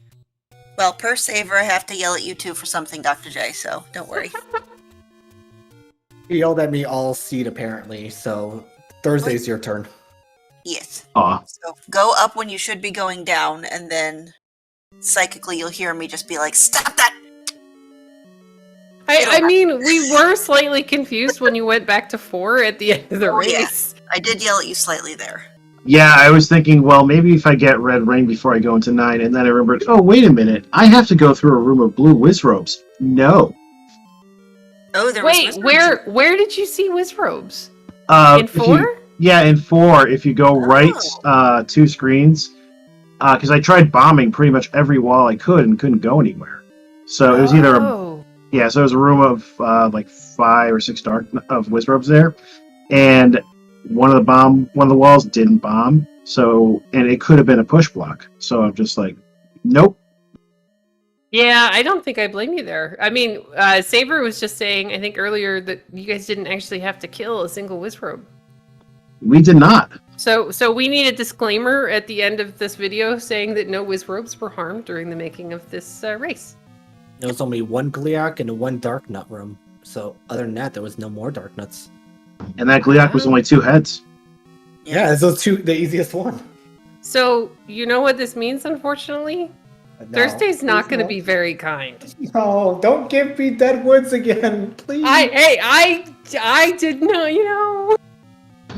Well, per saver, I have to yell at you two for something, Dr. J, so don't worry. You yelled at me all seat apparently, so Thursday's your turn. Yes. Aw. So go up when you should be going down, and then psychically you'll hear me just be like, "Stop that!" I mean, we were slightly confused when you went back to 4 at the end of the race. Yeah. I did yell at you slightly there. Yeah, I was thinking, well, maybe if I get red ring before I go into 9, and then I remembered, oh, wait a minute, I have to go through a room of blue wizrobes. No. Oh, there Wait, was where did you see wizrobes? In If you- 4? Yeah, in 4, if you go right 2 screens, because I tried bombing pretty much every wall I could and couldn't go anywhere. So it was either so it was a room of like 5 or 6 of wizrobes there, and one of the walls didn't bomb. So, and it could have been a push block. So I'm just like, nope. Yeah, I don't think I blame you there. I mean, Saber was just saying, I think earlier, that you guys didn't actually have to kill a single wizrobe. We did not. So we need a disclaimer at the end of this video saying that no wizrobes were harmed during the making of this race. There was only 1 Gliok and 1 Dark Nut room. So other than that, there was no more Dark Nuts. And that Gliok was only 2 heads. Yeah, it's those 2, the easiest one. So, you know what this means, unfortunately? No, Thursday's not please going to no. be very kind. No, don't give me dead woods again, please. I did not, you know.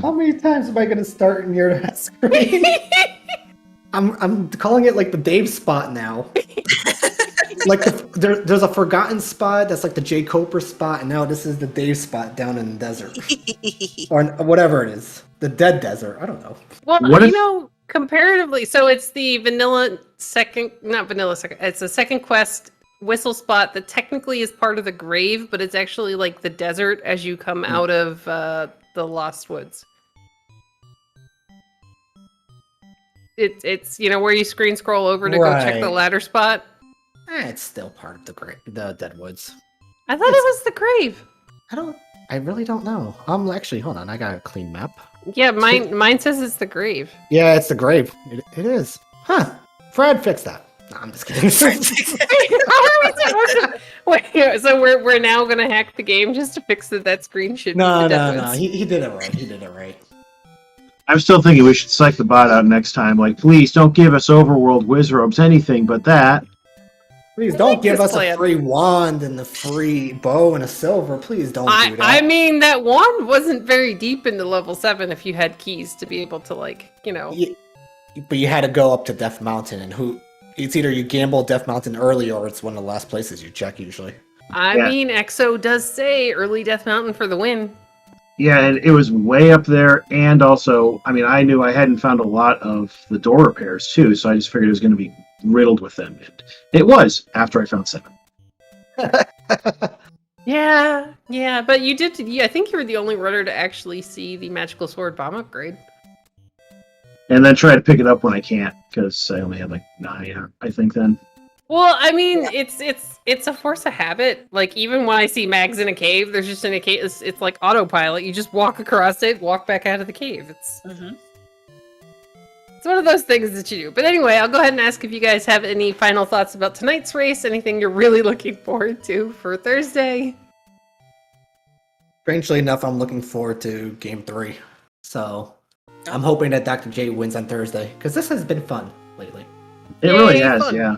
How many times am I gonna start in your screen? I'm calling it like the Dave spot now. Like there's a forgotten spot that's like the J. Coper spot, and now this is the Dave spot down in the desert, or whatever it is, the dead desert. I don't know. Well, What you if- know, comparatively, so it's the it's a second quest whistle spot that technically is part of the grave, but it's actually like the desert as you come out of the Lost Woods. It's where you screen scroll over to go check the Right. ladder spot. It's still part of the dead woods. I thought it was the grave. I really don't know. Actually, hold on. I got a clean map. Yeah, mine says it's the grave. Yeah, it's the grave. It is. Huh. Fred, fix that. No, I'm just kidding. Wait, so we're now gonna hack the game just to fix that screen should be No. the dead woods. He did it right. He did it right. I'm still thinking we should psych the bot out next time. Like, please don't give us overworld wizrobes anything but that. Please I don't like give this us plan. a free wand and a free bow and a silver. Please don't do that. I mean, that wand wasn't very deep into level 7 if you had keys to be able to, But you had to go up to Death Mountain, and it's either you gamble Death Mountain early or it's one of the last places you check usually. I mean, EXO does say early Death Mountain for the win. Yeah, and it was way up there, and also, I mean, I knew I hadn't found a lot of the door repairs, too, so I just figured it was going to be riddled with them. And it was, after I found 7. Yeah, but you did, I think you were the only runner to actually see the Magical Sword bomb upgrade. And then try to pick it up when I can't, because I only had, 9, I think, then. Well, I mean, it's a force of habit. Like, even when I see Mags in a cave, there's just in a cave, it's like autopilot. You just walk across it, walk back out of the cave. It's one of those things that you do. But anyway, I'll go ahead and ask if you guys have any final thoughts about tonight's race, anything you're really looking forward to for Thursday. Strangely enough, I'm looking forward to Game 3. So I'm hoping that Dr. J wins on Thursday, because this has been fun lately. It really Yay, has, fun. yeah.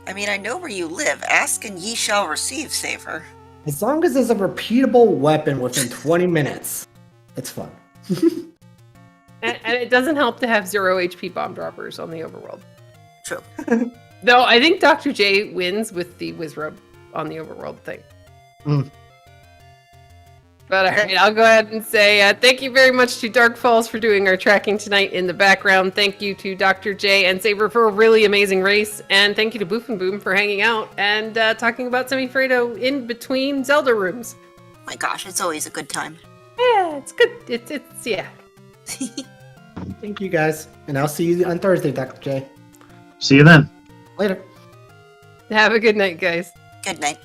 I mean, I know where you live. Ask and ye shall receive, Saver. As long as there's a repeatable weapon within 20 minutes, it's fun. And it doesn't help to have 0 HP bomb droppers on the overworld. True. Though I think Dr. J wins with the Wizrobe on the overworld thing. Mm. But all right, I'll go ahead and say thank you very much to Dark Falls for doing our tracking tonight in the background. Thank you to Dr. J and Saber for a really amazing race. And thank you to Boof and Boom for hanging out and talking about Semifredo in between Zelda rooms. My gosh, it's always a good time. Yeah, it's good. It's yeah. Thank you guys. And I'll see you on Thursday, Dr. J. See you then. Later. Have a good night, guys. Good night.